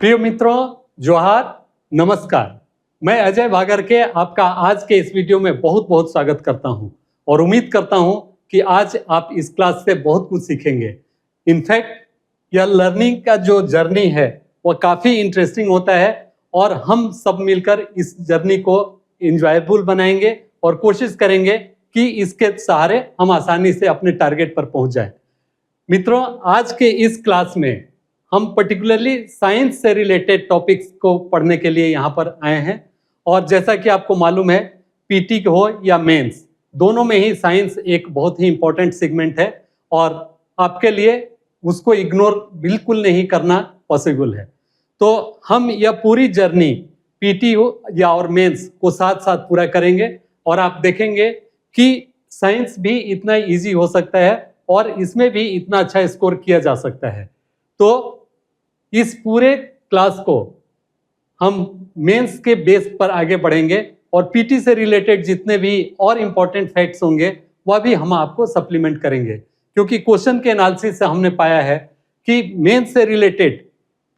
प्रिय मित्रों, जोहार, नमस्कार। मैं अजय भागर के आपका आज के इस वीडियो में बहुत बहुत स्वागत करता हूं और उम्मीद करता हूं कि आज आप इस क्लास से बहुत कुछ सीखेंगे। इनफैक्ट यह लर्निंग का जो जर्नी है वह काफ़ी इंटरेस्टिंग होता है और हम सब मिलकर इस जर्नी को इंजॉयबल बनाएंगे और कोशिश करेंगे कि इसके सहारे हम आसानी से अपने टारगेट पर पहुंच जाए। मित्रों, आज के इस क्लास में हम पर्टिकुलरली साइंस से रिलेटेड टॉपिक्स को पढ़ने के लिए यहाँ पर आए हैं और जैसा कि आपको मालूम है, पीटी हो या मेंस, दोनों में ही साइंस एक बहुत ही इम्पोर्टेंट सेगमेंट है और आपके लिए उसको इग्नोर बिल्कुल नहीं करना पॉसिबल है। तो हम यह पूरी जर्नी पीटी हो या और मेंस को साथ साथ पूरा करेंगे और आप देखेंगे कि साइंस भी इतना ईजी हो सकता है और इसमें भी इतना अच्छा स्कोर किया जा सकता है। तो इस पूरे क्लास को हम मेंस के बेस पर आगे बढ़ेंगे और पीटी से रिलेटेड जितने भी और इम्पोर्टेंट फैक्ट्स होंगे वह भी हम आपको सप्लीमेंट करेंगे, क्योंकि क्वेश्चन के एनालिसिस से हमने पाया है कि मेंस से रिलेटेड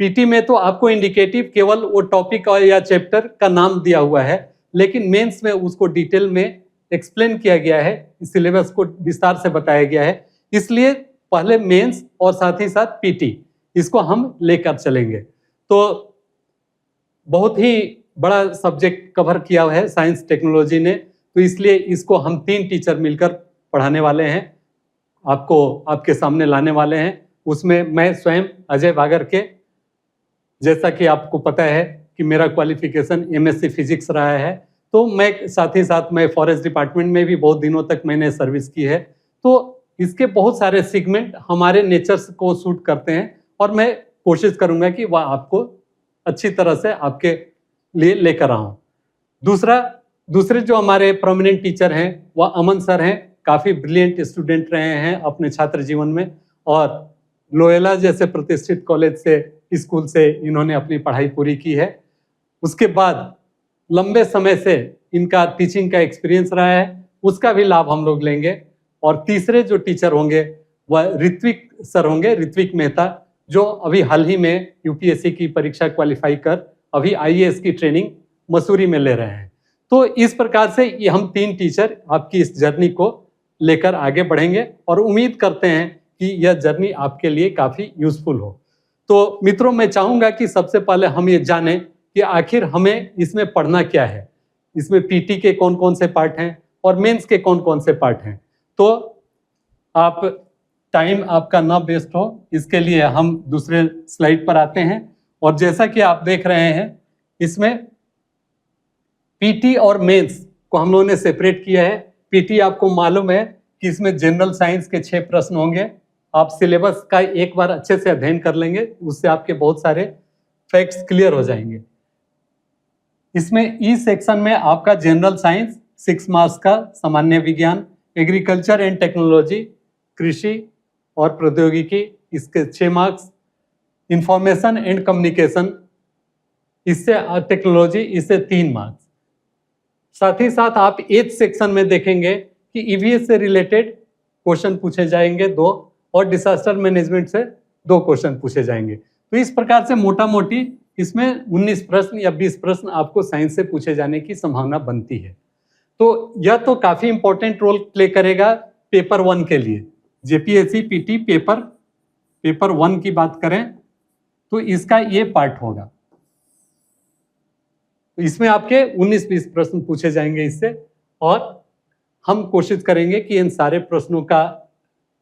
पीटी में तो आपको इंडिकेटिव केवल वो टॉपिक या चैप्टर का नाम दिया हुआ है, लेकिन मेंस में उसको डिटेल में एक्सप्लेन किया गया है, सिलेबस को विस्तार से बताया गया है। इसलिए पहले मेंस और साथ ही साथ पीटी इसको हम लेकर चलेंगे। तो बहुत ही बड़ा सब्जेक्ट कवर किया हुआ है साइंस टेक्नोलॉजी ने, तो इसलिए इसको हम 3 टीचर मिलकर पढ़ाने वाले हैं, आपको आपके सामने लाने वाले हैं। उसमें मैं स्वयं अजय भागर के, जैसा कि आपको पता है कि मेरा क्वालिफिकेशन एमएससी फिजिक्स रहा है, तो मैं साथ ही साथ मैं फॉरेस्ट डिपार्टमेंट में भी बहुत दिनों तक मैंने सर्विस की है। तो इसके बहुत सारे सेगमेंट हमारे नेचर्स को सूट करते हैं और मैं कोशिश करूंगा कि वह आपको अच्छी तरह से आपके लिए लेकर आऊं। दूसरे जो हमारे प्रोमिनेंट टीचर हैं वह अमन सर हैं। काफ़ी ब्रिलियंट स्टूडेंट रहे हैं अपने छात्र जीवन में और लोयोला जैसे प्रतिष्ठित कॉलेज से, स्कूल से इन्होंने अपनी पढ़ाई पूरी की है। उसके बाद लंबे समय से इनका टीचिंग का एक्सपीरियंस रहा है, उसका भी लाभ हम लोग लेंगे। और तीसरे जो टीचर होंगे वह ऋत्विक सर होंगे, ऋत्विक मेहता, जो अभी हाल ही में यूपीएससी की परीक्षा क्वालिफाई कर अभी आईएएस की ट्रेनिंग मसूरी में ले रहे हैं। तो इस प्रकार से ये हम 3 टीचर आपकी इस जर्नी को लेकर आगे बढ़ेंगे और उम्मीद करते हैं कि यह जर्नी आपके लिए काफ़ी यूजफुल हो। तो मित्रों, मैं चाहूँगा कि सबसे पहले हम ये जानें कि आखिर हमें इसमें पढ़ना क्या है, इसमें पीटी के कौन कौन से पार्ट हैं और मेंस के कौन कौन से पार्ट हैं। तो आप टाइम आपका ना वेस्ट हो, इसके लिए हम दूसरे स्लाइड पर आते हैं। और जैसा कि आप देख रहे हैं, इसमें पीटी और मेंस को हम लोगों ने सेपरेट किया है। पीटी आपको मालूम है कि इसमें जनरल साइंस के 6 प्रश्न होंगे। आप सिलेबस का एक बार अच्छे से अध्ययन कर लेंगे, उससे आपके बहुत सारे फैक्ट्स क्लियर हो जाएंगे। इसमें ई सेक्शन में आपका जनरल साइंस 6 मार्क्स का, सामान्य विज्ञान, एग्रीकल्चर एंड टेक्नोलॉजी, कृषि और प्रौद्योगिकी इसके 6 मार्क्स, इंफॉर्मेशन एंड कम्युनिकेशन इससे टेक्नोलॉजी इससे 3 मार्क्स। साथ ही साथ आप एथ सेक्शन में देखेंगे कि ईवीएस से रिलेटेड क्वेश्चन पूछे जाएंगे 2 और डिजास्टर मैनेजमेंट से 2 क्वेश्चन पूछे जाएंगे। तो इस प्रकार से मोटा मोटी इसमें 19 प्रश्न या 20 प्रश्न आपको साइंस से पूछे जाने की संभावना बनती है। तो यह तो काफ़ी इंपॉर्टेंट रोल प्ले करेगा पेपर 1 के लिए। जेपीएससी पीटी पेपर 1 की बात करें तो इसका ये पार्ट होगा। तो इसमें आपके 19-20 प्रश्न पूछे जाएंगे इससे, और हम कोशिश करेंगे कि इन सारे प्रश्नों का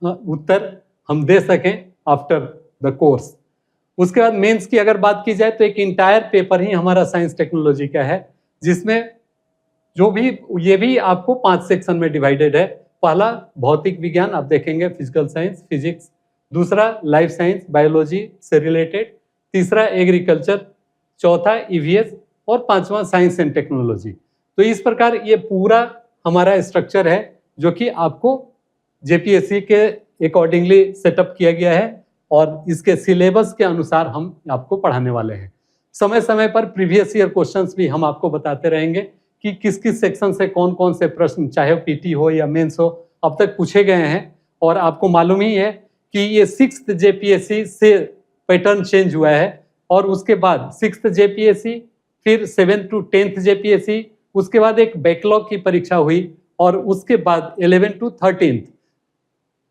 उत्तर हम दे सकें आफ्टर द कोर्स। उसके बाद मेंस की अगर बात की जाए तो एक इंटायर पेपर ही हमारा साइंस टेक्नोलॉजी का है, जिसमें जो भी ये भी आपको 5 सेक्शन में डिवाइडेड है। पहला भौतिक विज्ञान, आप देखेंगे फिजिकल साइंस, फिजिक्स। दूसरा लाइफ साइंस, बायोलॉजी से रिलेटेड। तीसरा एग्रीकल्चर। चौथा ईवीएस और 5वां साइंस एंड टेक्नोलॉजी। तो इस प्रकार ये पूरा हमारा स्ट्रक्चर है जो कि आपको जेपीएससी के अकॉर्डिंगली सेटअप किया गया है और इसके सिलेबस के अनुसार हम आपको पढ़ाने वाले हैं। समय समय पर प्रीवियस ईयर क्वेश्चंस भी हम आपको बताते रहेंगे कि किस किस सेक्शन से कौन कौन से प्रश्न, चाहे पीटी हो या मेंस हो, अब तक पूछे गए हैं। और आपको मालूम ही है कि ये 6th जेपीएससी से पैटर्न चेंज हुआ है। और उसके बाद 6th JPSC, फिर 7th to 10th JPSC, उसके बाद एक बैकलॉग की परीक्षा हुई और उसके बाद 11th to 13th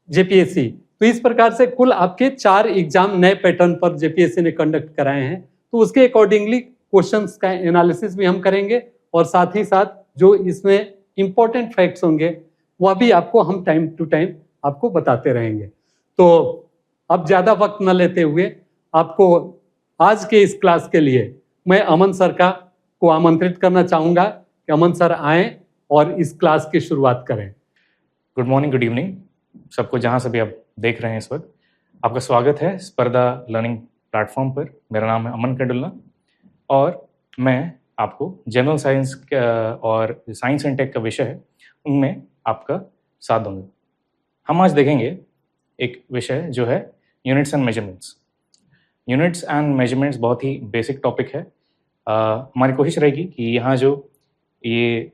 JPSC। तो इस प्रकार से कुल आपके 4 एग्जाम नए पैटर्न पर JPSC ने कंडक्ट कराए हैं। तो उसके अकॉर्डिंगली क्वेश्चंस का एनालिसिस भी हम करेंगे और साथ ही साथ जो इसमें इंपॉर्टेंट फैक्ट्स होंगे वह भी आपको हम टाइम टू टाइम आपको बताते रहेंगे। तो अब ज़्यादा वक्त न लेते हुए आपको आज के इस क्लास के लिए मैं अमन सर को आमंत्रित करना चाहूँगा कि अमन सर आएँ और इस क्लास की शुरुआत करें। गुड मॉर्निंग, गुड इवनिंग सबको, जहाँ से भी आप देख रहे हैं इस वक्त। आपका स्वागत है स्पर्धा लर्निंग प्लेटफॉर्म पर। मेरा नाम है अमन कंडुल्ला और मैं आपको जनरल साइंस और साइंस एंड टेक का विषय है उनमें आपका साथ दूंगा। हम आज देखेंगे एक विषय जो है units and measurements. Units and measurements बहुत ही बेसिक टॉपिक है। हमारी कोशिश रहेगी कि यहाँ जो ये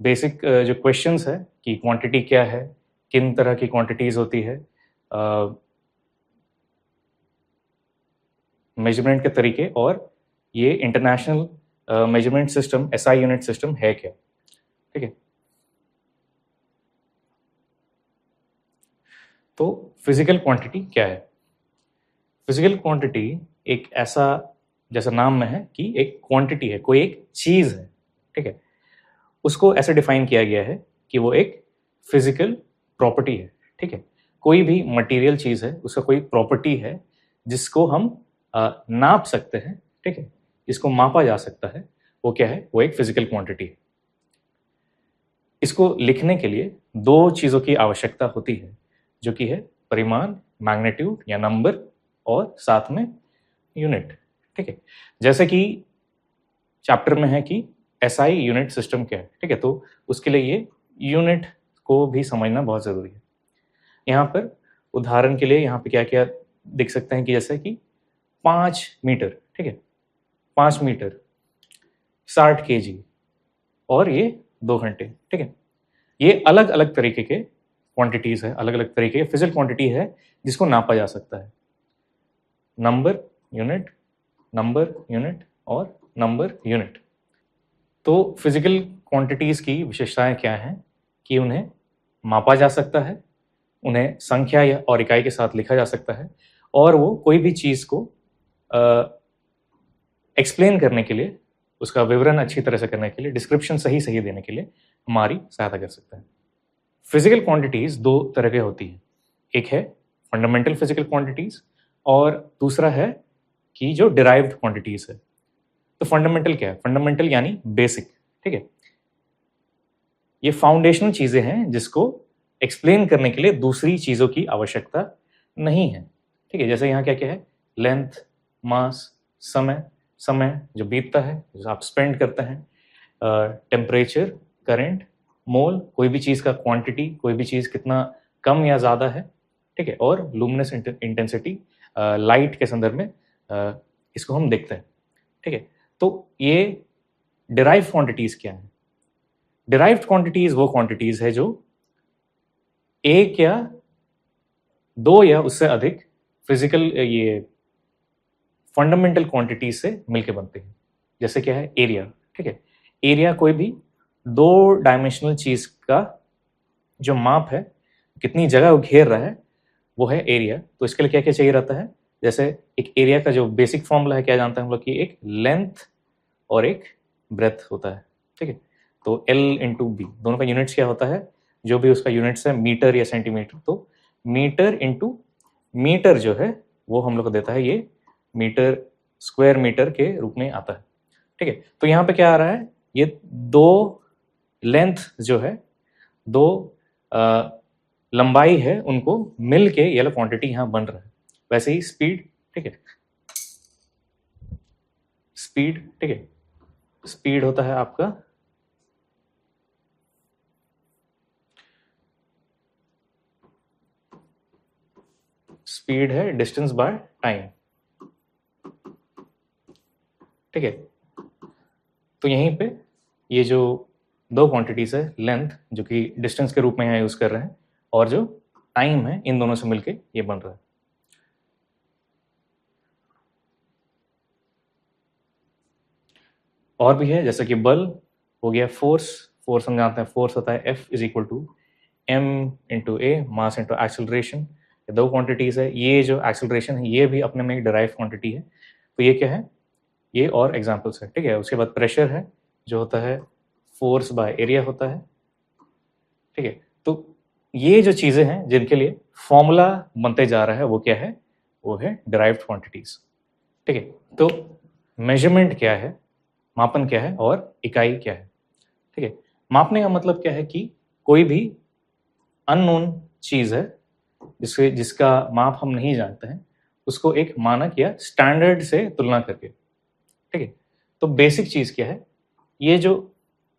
बेसिक जो क्वेश्चंस है कि क्वांटिटी क्या है, किन तरह की क्वांटिटीज़ होती है, मेजरमेंट के तरीके, और ये international measurement system SI unit system है क्या, ठीक है। तो फिजिकल क्वांटिटी क्या है? फिजिकल क्वांटिटी एक ऐसा, जैसा नाम में है कि एक क्वांटिटी है, कोई एक चीज़ है, ठीक है। उसको ऐसे डिफाइन किया गया है कि वो एक फिजिकल प्रॉपर्टी है, ठीक है। कोई भी मटेरियल चीज़ है, उसका कोई प्रॉपर्टी है जिसको हम नाप सकते हैं, ठीक है, जिसको मापा जा सकता है, वो क्या है? वो एक फिजिकल क्वांटिटी है। इसको लिखने के लिए 2 चीज़ों की आवश्यकता होती है, जो कि है परिमाण, मैग्नीट्यूड या नंबर, और साथ में यूनिट, ठीक है। जैसे कि चैप्टर में है कि SI यूनिट सिस्टम क्या है, ठीक है, तो उसके लिए ये यूनिट को भी समझना बहुत ज़रूरी है। यहाँ पर उदाहरण के लिए यहाँ पे क्या क्या दिख सकते हैं कि जैसे कि 5 मीटर, ठीक है, 5 मीटर 60 kg और ये 2 घंटे, ठीक है। ये अलग अलग तरीके के क्वांटिटीज़ है, अलग अलग तरीके के फिजिकल क्वांटिटी है जिसको नापा जा सकता है। नंबर यूनिट, नंबर यूनिट और नंबर यूनिट। तो फिजिकल क्वांटिटीज़ की विशेषताएं क्या हैं कि उन्हें मापा जा सकता है, उन्हें संख्या या और इकाई के साथ लिखा जा सकता है, और वो कोई भी चीज़ को एक्सप्लेन करने के लिए, उसका विवरण अच्छी तरह से करने के लिए, डिस्क्रिप्शन सही देने के लिए हमारी सहायता कर सकता है। फिजिकल क्वांटिटीज़ 2 तरह के होती हैं। एक है फंडामेंटल फिजिकल क्वांटिटीज़ और दूसरा है कि जो डिराइव्ड क्वांटिटीज़ है। तो फंडामेंटल क्या है? फंडामेंटल यानी बेसिक, ठीक है। ये फाउंडेशनल चीज़ें हैं जिसको एक्सप्लेन करने के लिए दूसरी चीज़ों की आवश्यकता नहीं है, ठीक है। जैसे यहाँ क्या क्या है? लेंथ, मास, समय जो बीतता है, जो आप स्पेंड करते हैं, टेम्परेचर, करंट, मोल, कोई भी चीज़ का क्वांटिटी, कोई भी चीज़ कितना कम या ज़्यादा है, ठीक है, और लुमिनस इंटेंसिटी, लाइट के संदर्भ में इसको हम देखते हैं, ठीक है। तो ये डिराइव्ड क्वांटिटीज़ क्या है? डिराइव्ड क्वांटिटीज़ वो क्वांटिटीज़ है जो एक या 2 या उससे अधिक फिजिकल ये फंडामेंटल क्वांटिटीज से मिलकर बनते हैं। जैसे क्या है? एरिया, ठीक है। एरिया कोई भी 2 डायमेंशनल चीज़ का जो माप है, कितनी जगह वो घेर रहा है, वो है एरिया। तो इसके लिए क्या क्या चाहिए रहता है? जैसे एक एरिया का जो बेसिक फॉर्मूला है, क्या जानते हैं हम लोग कि एक लेंथ और एक ब्रेथ होता है, ठीक है। तो L/B दोनों का यूनिट्स क्या होता है? जो भी उसका यूनिट्स है, मीटर या सेंटीमीटर, तो मीटर इंटू मीटर जो है वो हम लोग को देता है ये मीटर, स्क्वायर मीटर के रूप में आता है, ठीक है। तो यहाँ पे क्या आ रहा है? ये 2 लेंथ जो है, 2 लंबाई है, उनको मिल के ये क्वांटिटी यहाँ बन रहा है। वैसे ही स्पीड, ठीक है, स्पीड, ठीक है, स्पीड होता है आपका स्पीड है डिस्टेंस बाय टाइम, ठीक है। तो यहीं पे ये जो 2 क्वांटिटीज है, लेंथ जो कि डिस्टेंस के रूप में यहाँ यूज कर रहे हैं, और जो टाइम है, इन दोनों से मिलके ये बन रहा है। और भी है, जैसे कि बल हो गया, फोर्स हम जानते हैं, फोर्स होता है F is equal to m into a, mass into acceleration. ये दो क्वांटिटीज है। ये जो एक्सेलरेशन है ये भी अपने में एक डिराइव क्वांटिटी है। तो ये क्या है, ये और एग्जाम्पल्स है, ठीक है। उसके बाद प्रेशर है जो होता है फोर्स बाय एरिया होता है, ठीक है। तो ये जो चीजें हैं जिनके लिए फॉर्मूला बनते जा रहा है वो क्या है, वो है डिराइव्ड क्वांटिटीज, ठीक है। तो मेजरमेंट क्या है, मापन क्या है और इकाई क्या है, ठीक है। मापने का मतलब क्या है कि कोई भी अननोन चीज है जिसका माप हम नहीं जानते हैं, उसको एक मानक या स्टैंडर्ड से तुलना करके, ठीक है। तो बेसिक चीज क्या है, ये जो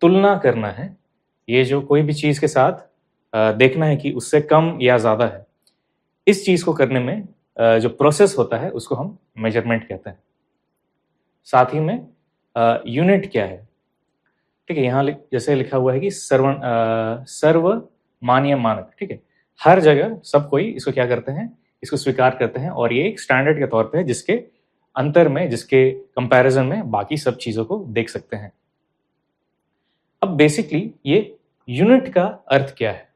तुलना करना है, ये जो कोई भी चीज के साथ देखना है कि उससे कम या ज्यादा है, इस चीज को करने में जो प्रोसेस होता है उसको हम मेजरमेंट कहते हैं। साथ ही में यूनिट क्या है, ठीक है। यहाँ जैसे लिखा हुआ है कि सर्वमान्य मानक, ठीक है। हर जगह सब कोई इसको क्या करते हैं, इसको स्वीकार करते हैं और ये एक स्टैंडर्ड के तौर पे है जिसके अंतर में, जिसके कंपैरिजन में बाकी सब चीजों को देख सकते हैं। अब बेसिकली ये यूनिट का अर्थ क्या है।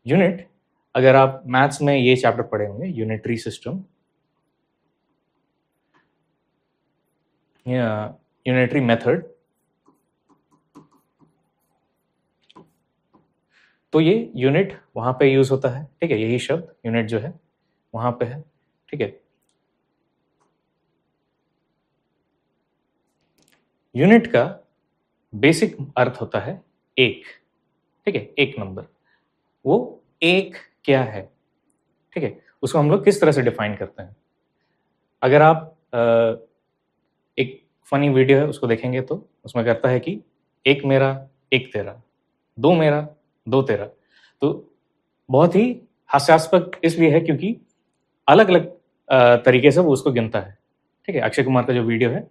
यूनिट, अगर आप मैथ्स में ये चैप्टर पढ़े होंगे, यूनिटरी सिस्टम या यूनिटरी मेथड, तो ये यूनिट वहां पे यूज होता है, ठीक है। यही शब्द यूनिट जो है वहां पे है, ठीक है। यूनिट का बेसिक अर्थ होता है एक, ठीक है, एक नंबर। वो एक क्या है, ठीक है, उसको हम लोग किस तरह से डिफाइन करते हैं। अगर आप एक फनी वीडियो है उसको देखेंगे तो उसमें कहता है कि एक मेरा एक तेरा, दो मेरा दो तेरा। तो बहुत ही हास्यास्पद इसलिए है क्योंकि अलग अलग तरीके से वो उसको गिनता है, ठीक है। अक्षय कुमार का जो वीडियो है,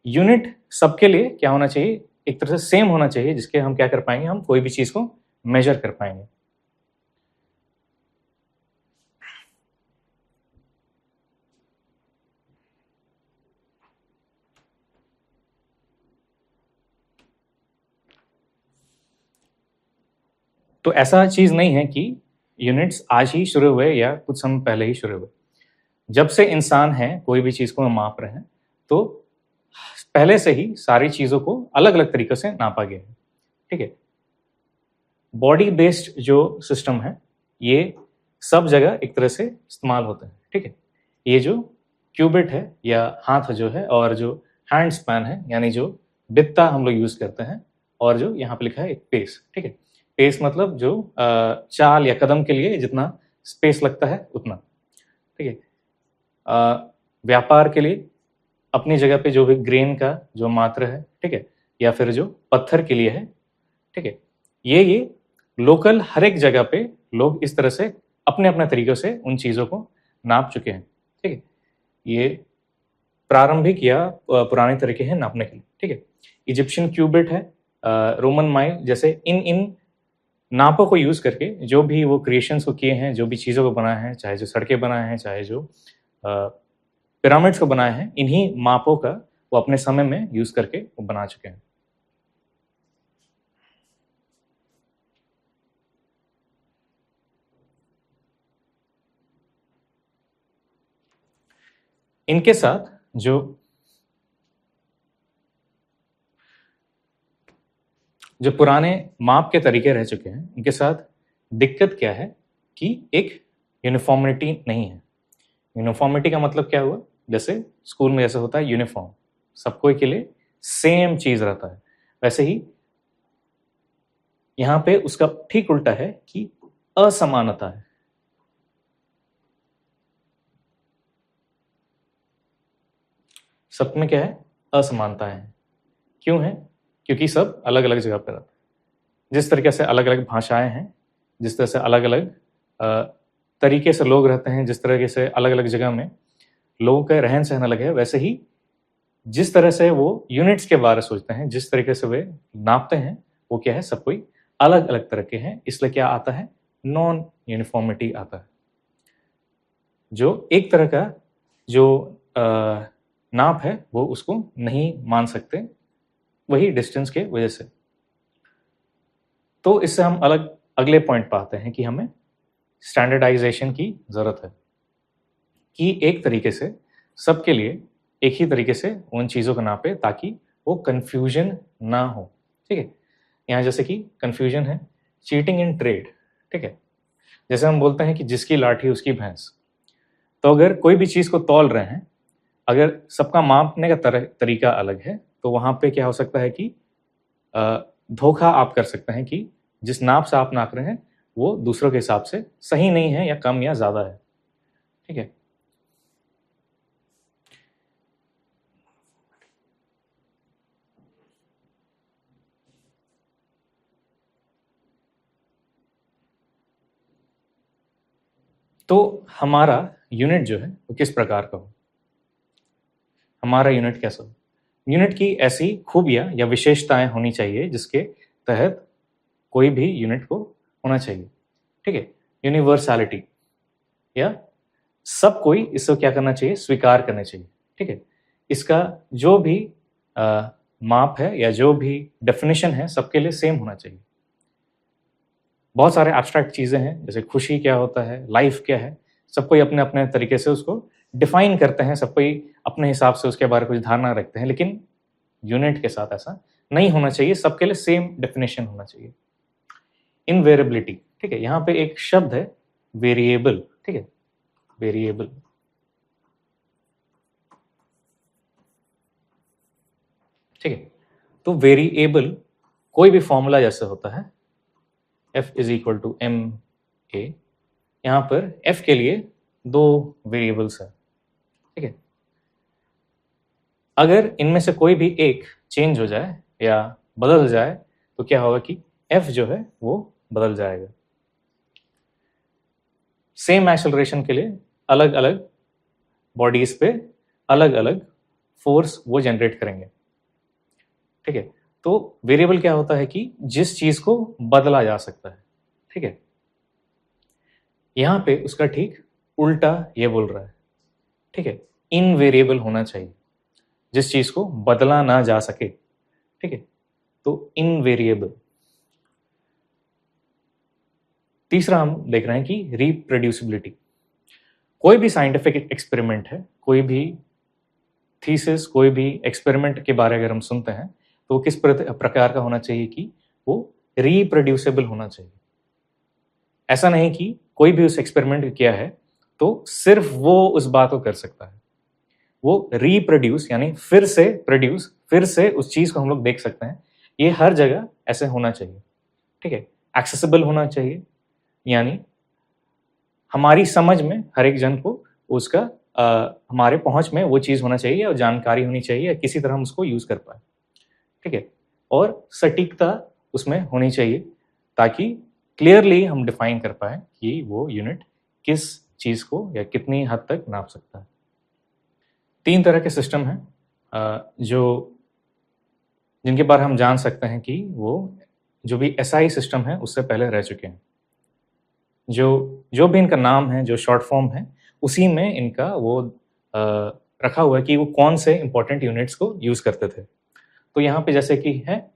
यूनिट सबके लिए क्या होना चाहिए, एक तरह से सेम होना चाहिए, जिसके हम क्या कर पाएंगे, हम कोई भी चीज को मेजर कर पाएंगे। तो ऐसा चीज नहीं है कि यूनिट्स आज ही शुरू हुए या कुछ समय पहले ही शुरू हुए। जब से इंसान है, कोई भी चीज को माप रहे हैं, तो पहले से ही सारी चीजों को अलग अलग तरीकों से नापा गया है, ठीक है। बॉडी बेस्ड जो सिस्टम है ये सब जगह एक तरह से इस्तेमाल होता है, ठीक है। ये जो क्यूबिट है या हाथ जो है, और जो हैंड स्पैन है यानी जो बित्ता हम लोग यूज करते हैं, और जो यहाँ पे लिखा है एक पेस, ठीक है। पेस मतलब जो चाल या कदम के लिए जितना स्पेस लगता है उतना, ठीक है। व्यापार के लिए अपनी जगह पे जो भी ग्रेन का जो मात्रा है, ठीक है, या फिर जो पत्थर के लिए है, ठीक है। ये लोकल हर एक जगह पे लोग इस तरह से अपने अपने तरीकों से उन चीज़ों को नाप चुके हैं, ठीक है। ये प्रारंभिक या पुराने तरीके हैं नापने के लिए, ठीक है। इजिप्शियन क्यूबिट है, रोमन माइल, जैसे इन नापों को यूज करके जो भी वो क्रिएशंस को किए हैं, जो भी चीज़ों को बनाए हैं, चाहे जो सड़कें बनाए हैं, चाहे जो पिरामिड्स को बनाए हैं, इन्हीं मापों का वो अपने समय में यूज करके वो बना चुके हैं। इनके साथ जो पुराने माप के तरीके रह चुके हैं, इनके साथ दिक्कत क्या है कि एक यूनिफॉर्मिटी नहीं है। यूनिफॉर्मिटी का मतलब क्या हुआ, जैसे स्कूल में जैसे होता है यूनिफॉर्म, सबको के लिए सेम चीज रहता है, वैसे ही यहाँ पे उसका ठीक उल्टा है कि असमानता है। सब में क्या है, असमानताएं हैं। क्यों है, क्योंकि सब अलग अलग जगह पर रहते हैं। जिस तरीके से अलग अलग भाषाएं हैं, जिस तरह से अलग अलग तरीके से लोग रहते हैं, जिस तरीके से अलग अलग जगह में लोगों का रहन सहन अलग है, वैसे ही जिस तरह से वो यूनिट्स के बारे में सोचते हैं, जिस तरीके से वे नापते हैं, वो क्या है, सब कोई अलग अलग तरह के हैं। इसलिए क्या आता है, नॉन यूनिफॉर्मिटी आता है। जो एक तरह का जो नाप है वो उसको नहीं मान सकते, वही डिस्टेंस के वजह से। तो इससे हम अगले पॉइंट पर आते हैं कि हमें स्टैंडर्डाइजेशन की ज़रूरत है, कि एक तरीके से सबके लिए एक ही तरीके से उन चीज़ों को नापे ताकि वो कन्फ्यूजन ना हो। ठीक है, यहाँ जैसे कि कन्फ्यूजन है चीटिंग इन ट्रेड। ठीक है, जैसे हम बोलते हैं कि जिसकी लाठी उसकी भैंस। तो अगर कोई भी चीज़ को तौल रहे हैं, अगर सबका मापने का तरीका अलग है, तो वहाँ पे क्या हो सकता है कि धोखा आप कर सकते हैं कि जिस नाप से आप नाप रहे हैं वो दूसरों के हिसाब से सही नहीं है या कम या ज़्यादा है। ठीक है, तो हमारा यूनिट जो है वो किस प्रकार का हो, हमारा यूनिट कैसा हो। यूनिट की ऐसी खूबियां या विशेषताएं होनी चाहिए जिसके तहत कोई भी यूनिट को होना चाहिए। ठीक है, यूनिवर्सैलिटी, या सब कोई इसको क्या करना चाहिए, स्वीकार करना चाहिए। ठीक है, इसका जो भी माप है या जो भी डेफिनेशन है सबके लिए सेम होना चाहिए। बहुत सारे एब्स्ट्रैक्ट चीज़ें हैं, जैसे खुशी क्या होता है, लाइफ क्या है, सब कोई अपने अपने तरीके से उसको डिफाइन करते हैं, सब कोई अपने हिसाब से उसके बारे में कुछ धारणा रखते हैं, लेकिन यूनिट के साथ ऐसा नहीं होना चाहिए, सबके लिए सेम डेफिनेशन होना चाहिए। इनवेरिएबिलिटी, ठीक है, यहाँ पे एक शब्द है वेरिएबल। ठीक है, वेरिएबल, ठीक है, तो वेरिएबल कोई भी फॉर्मूला जैसे होता है F is equal to m a, यहाँ पर F के लिए दो वेरिएबल्स है। ठीक है, अगर इनमें से कोई भी एक चेंज हो जाए या बदल जाए तो क्या होगा कि F जो है वो बदल जाएगा। सेम एक्सेलरेशन के लिए अलग अलग बॉडीज पे अलग अलग फोर्स वो जनरेट करेंगे। ठीक है, तो वेरिएबल क्या होता है कि जिस चीज को बदला जा सकता है। ठीक है, यहां पे उसका ठीक उल्टा ये बोल रहा है। ठीक है, इनवेरिएबल होना चाहिए, जिस चीज को बदला ना जा सके। ठीक है, तो इनवेरिएबल। तीसरा हम देख रहे हैं कि रिप्रोड्यूसिबिलिटी। कोई भी साइंटिफिक एक्सपेरिमेंट है, कोई भी थीसिस, कोई भी एक्सपेरिमेंट के बारे अगर हम सुनते हैं तो किस प्रकार का होना चाहिए कि वो रिप्रोड्यूसिबल होना चाहिए। ऐसा नहीं कि कोई भी उस एक्सपेरिमेंट किया है तो सिर्फ वो उस बात को कर सकता है, वो रिप्रोड्यूस यानी फिर से प्रोड्यूस, फिर से उस चीज को हम लोग देख सकते हैं, ये हर जगह ऐसे होना चाहिए। ठीक है, एक्सेसिबल होना चाहिए, यानी हमारी समझ में हर एक जन को उसका हमारे पहुंच में वो चीज़ होना चाहिए और जानकारी होनी चाहिए, किसी तरह हम उसको यूज़ कर पाए। ठीक है, और सटीकता उसमें होनी चाहिए ताकि क्लियरली हम डिफाइन कर पाए कि वो यूनिट किस चीज़ को या कितनी हद तक नाप सकता है। 3 तरह के सिस्टम हैं जो जिनके बारे हम जान सकते हैं कि वो जो भी SI सिस्टम है उससे पहले रह चुके हैं। जो जो भी इनका नाम है, जो शॉर्ट फॉर्म है, उसी में इनका वो रखा हुआ है कि वो कौन से इंपॉर्टेंट यूनिट्स को यूज़ करते थे। तो यहाँ पे जैसे कि है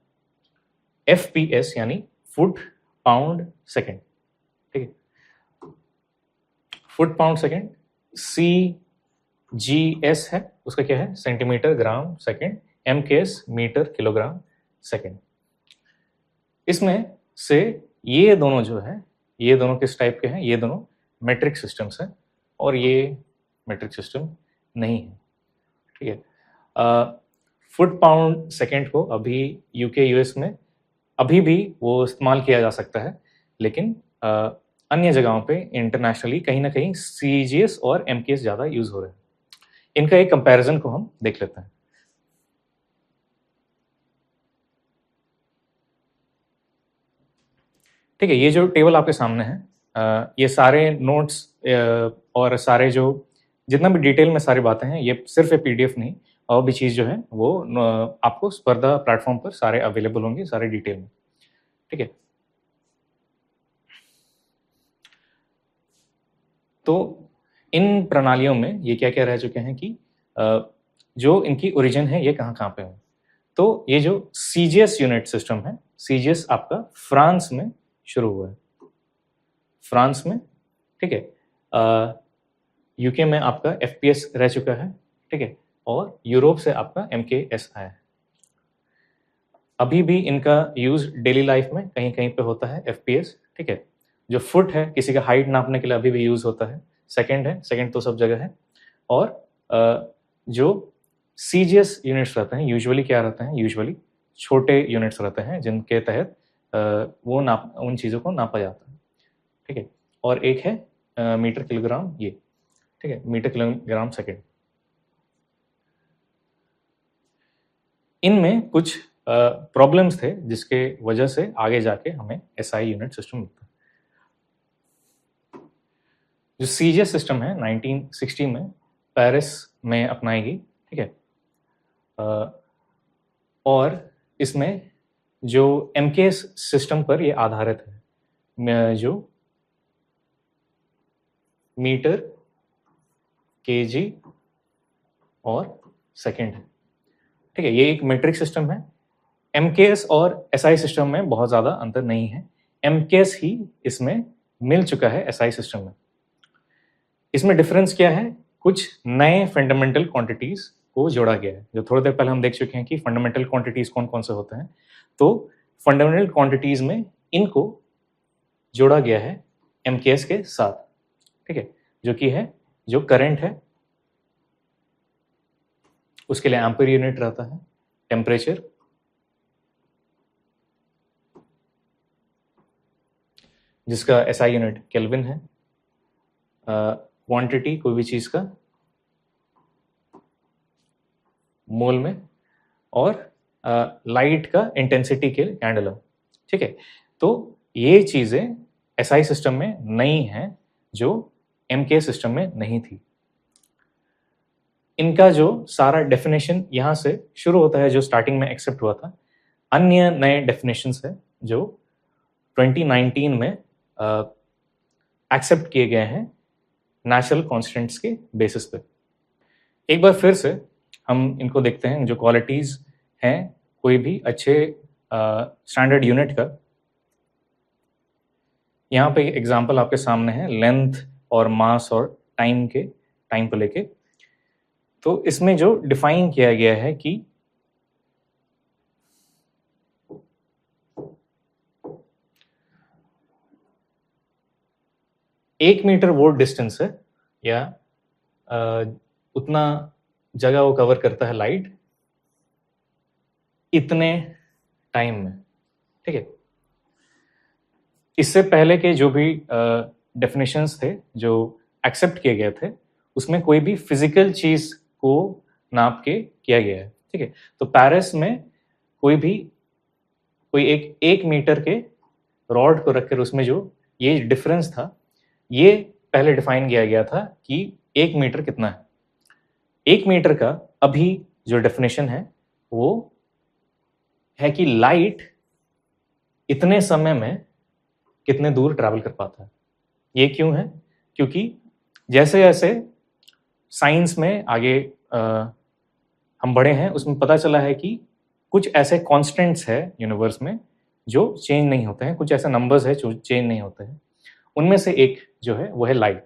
FPS यानी फुट पाउंड सेकेंड। ठीक है, फुट पाउंड सेकेंड। CGS है, उसका क्या है, centimetre gram second. MKS metre kilogram second. इसमें से ये दोनों जो है, ये दोनों किस टाइप के हैं, ये दोनों मेट्रिक सिस्टम्स हैं और ये मेट्रिक सिस्टम नहीं है। ठीक है, फुट पाउंड सेकेंड को अभी UK US में अभी भी वो इस्तेमाल किया जा सकता है, लेकिन अन्य जगहों पे इंटरनेशनली कहीं ना कहीं CGS और MKS ज़्यादा यूज़ हो रहे हैं। इनका एक कंपैरिजन को हम देख लेते हैं। ठीक है, ये जो टेबल आपके सामने है, ये सारे नोट्स और सारे जो जितना भी डिटेल में सारी बातें हैं, ये सिर्फ एक PDF नहीं, और भी चीज़ जो है वो आपको स्पर्धा प्लेटफॉर्म पर सारे अवेलेबल होंगे, सारे डिटेल में। ठीक है, तो इन प्रणालियों में ये क्या क्या रह चुके हैं कि जो इनकी ओरिजिन है ये कहाँ कहाँ पे है। तो ये जो सीजीएस यूनिट सिस्टम है, सीजीएस आपका फ्रांस में शुरू हुआ है, फ्रांस में, ठीक है। यूके में आपका एफपीएस रह चुका है, ठीक है, और यूरोप से आपका एमकेएस आया है। अभी भी इनका यूज डेली लाइफ में कहीं कहीं पे होता है एफपीएस, ठीक है। जो फुट है, किसी का हाइट नापने के लिए अभी भी यूज होता है। सेकंड है, सेकंड तो सब जगह है। और जो सीजीएस यूनिट्स रहते हैं यूजुअली क्या रहते हैं, यूजुअली छोटे यूनिट्स रहते हैं जिनके तहत वो नाप उन चीज़ों को नापा जाता है, ठीक है। और एक है मीटर किलोग्राम, ये, ठीक है, मीटर किलोग्राम सेकेंड। इनमें कुछ प्रॉब्लम्स थे जिसके वजह से आगे जाके हमें एसआई यूनिट सिस्टम मिलता है। जो सीजीएस सिस्टम है 1960 में पेरिस में अपनाई गई, ठीक है। और इसमें जो एमकेएस सिस्टम पर ये आधारित है, जो मीटर, केजी और सेकंड है, ठीक है। ये एक मीट्रिक सिस्टम है। एमकेएस और एसआई सिस्टम में बहुत ज़्यादा अंतर नहीं है। एमकेएस ही इसमें मिल चुका है एसआई सिस्टम में। इसमें डिफरेंस क्या है, कुछ नए फंडामेंटल क्वांटिटीज को जोड़ा गया है। जो थोड़ी देर पहले हम देख चुके हैं कि फंडामेंटल क्वांटिटीज कौन कौन से होते हैं। तो फंडामेंटल क्वांटिटीज में इनको जोड़ा गया है एमकेएस के साथ, ठीक है। जो कि है जो करंट है उसके लिए एम्पीयर यूनिट रहता है, टेम्परेचर, जिसका एसआई यूनिट केल्विन है, क्वांटिटी कोई भी चीज का मोल में, और लाइट का इंटेंसिटी के कैंडलम, ठीक है। तो ये चीजें एसआई सिस्टम में नई हैं जो एमके सिस्टम में नहीं थी। इनका जो सारा डेफिनेशन यहाँ से शुरू होता है, जो स्टार्टिंग में एक्सेप्ट हुआ था। अन्य नए डेफिनेशंस है जो 2019 में एक्सेप्ट किए गए हैं नेचुरल कॉन्स्टेंट्स के बेसिस पे। एक बार फिर से हम इनको देखते हैं, जो क्वालिटीज हैं कोई भी अच्छे स्टैंडर्ड यूनिट का। यहाँ पे एग्जांपल आपके सामने है लेंथ और मास और टाइम को लेके। तो इसमें जो डिफाइन किया गया है कि एक मीटर वो डिस्टेंस है या उतना जगह वो कवर करता है लाइट इतने टाइम में, ठीक है। इससे पहले के जो भी डेफिनेशंस थे जो एक्सेप्ट किए गए थे उसमें कोई भी फिजिकल चीज को नाप के किया गया है, ठीक है। तो पेरिस में कोई एक मीटर के रॉड को रखकर उसमें जो ये डिफरेंस था ये पहले डिफाइन किया गया था कि 1 मीटर कितना है। 1 मीटर का अभी जो डेफिनेशन है वो है कि लाइट इतने समय में कितने दूर ट्रैवल कर पाता है। ये क्यों है? क्योंकि जैसे जैसे साइंस में आगे हम बढ़े हैं उसमें पता चला है कि कुछ ऐसे कॉन्स्टेंट्स है यूनिवर्स में जो चेंज नहीं होते हैं, कुछ ऐसे नंबर्स है जो चेंज नहीं होते हैं। उनमें से एक जो है वो है लाइट।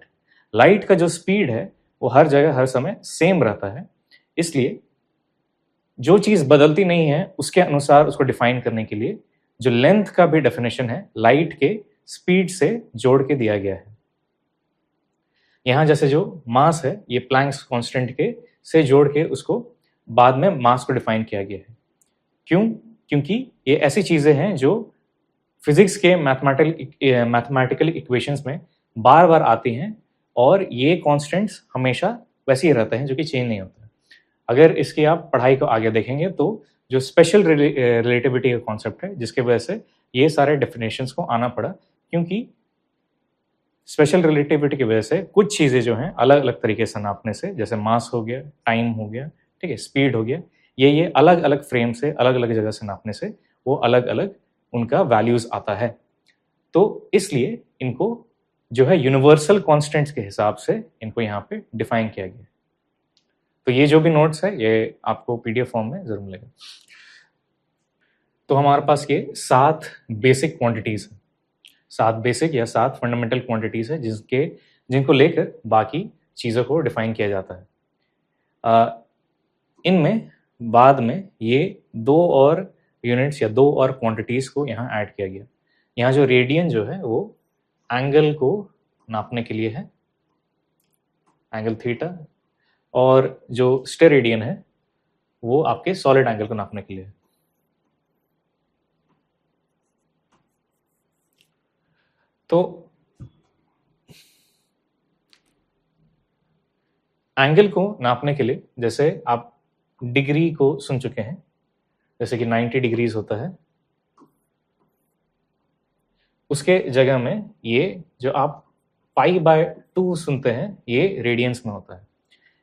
लाइट का जो स्पीड है वो हर जगह हर समय सेम रहता है, इसलिए जो चीज़ बदलती नहीं है उसके अनुसार उसको डिफाइन करने के लिए जो लेंथ का भी डेफिनेशन है लाइट के स्पीड से जोड़ के दिया गया है। यहाँ जैसे जो मास है ये प्लैंक्स कांस्टेंट के से जोड़ के उसको बाद में मास को डिफाइन किया गया है। क्यों? क्योंकि ये ऐसी चीज़ें हैं जो फिजिक्स के मैथमेटिकल इक्वेशंस में बार बार आती हैं और ये कांस्टेंट्स हमेशा वैसे ही रहते हैं जो कि चेंज नहीं होते हैं। अगर इसकी आप पढ़ाई को आगे देखेंगे तो जो स्पेशल रिलेटिविटी का कॉन्सेप्ट है जिसके वजह से ये सारे डेफिनेशंस को आना पड़ा, क्योंकि स्पेशल रिलेटिविटी की वजह से कुछ चीज़ें जो हैं अलग अलग तरीके से नापने से, जैसे मास हो गया, टाइम हो गया, ठीक है, स्पीड हो गया, ये अलग अलग फ्रेम से अलग अलग जगह से नापने से वो अलग अलग उनका वैल्यूज आता है। तो इसलिए इनको जो है यूनिवर्सल कांस्टेंट्स के हिसाब से इनको यहाँ पे डिफाइन किया गया। तो ये जो भी नोट्स है ये आपको पीडीएफ फॉर्म में जरूर मिलेगा। तो हमारे पास ये 7 बेसिक क्वांटिटीज हैं, 7 बेसिक या 7 फंडामेंटल क्वांटिटीज है जिनको लेकर बाकी चीज़ों को डिफाइन किया जाता है। इनमें बाद में ये 2 और यूनिट्स या 2 और क्वांटिटीज को यहाँ ऐड किया गया। यहाँ जो रेडियन जो है वो एंगल को नापने के लिए है, एंगल थीटा, और जो स्टेरेडियन है वो आपके सॉलिड एंगल को नापने के लिए है। तो एंगल को नापने के लिए जैसे आप डिग्री को सुन चुके हैं, जैसे कि 90 डिग्रीज होता है, उसके जगह में ये जो आप π/2 सुनते हैं ये रेडियंस में होता है।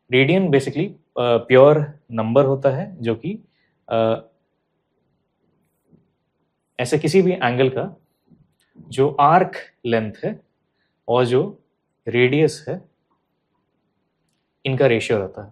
रेडियन बेसिकली प्योर नंबर होता है जो कि ऐसे किसी भी एंगल का जो आर्क लेंथ है और जो रेडियस है इनका रेशियो रहता है।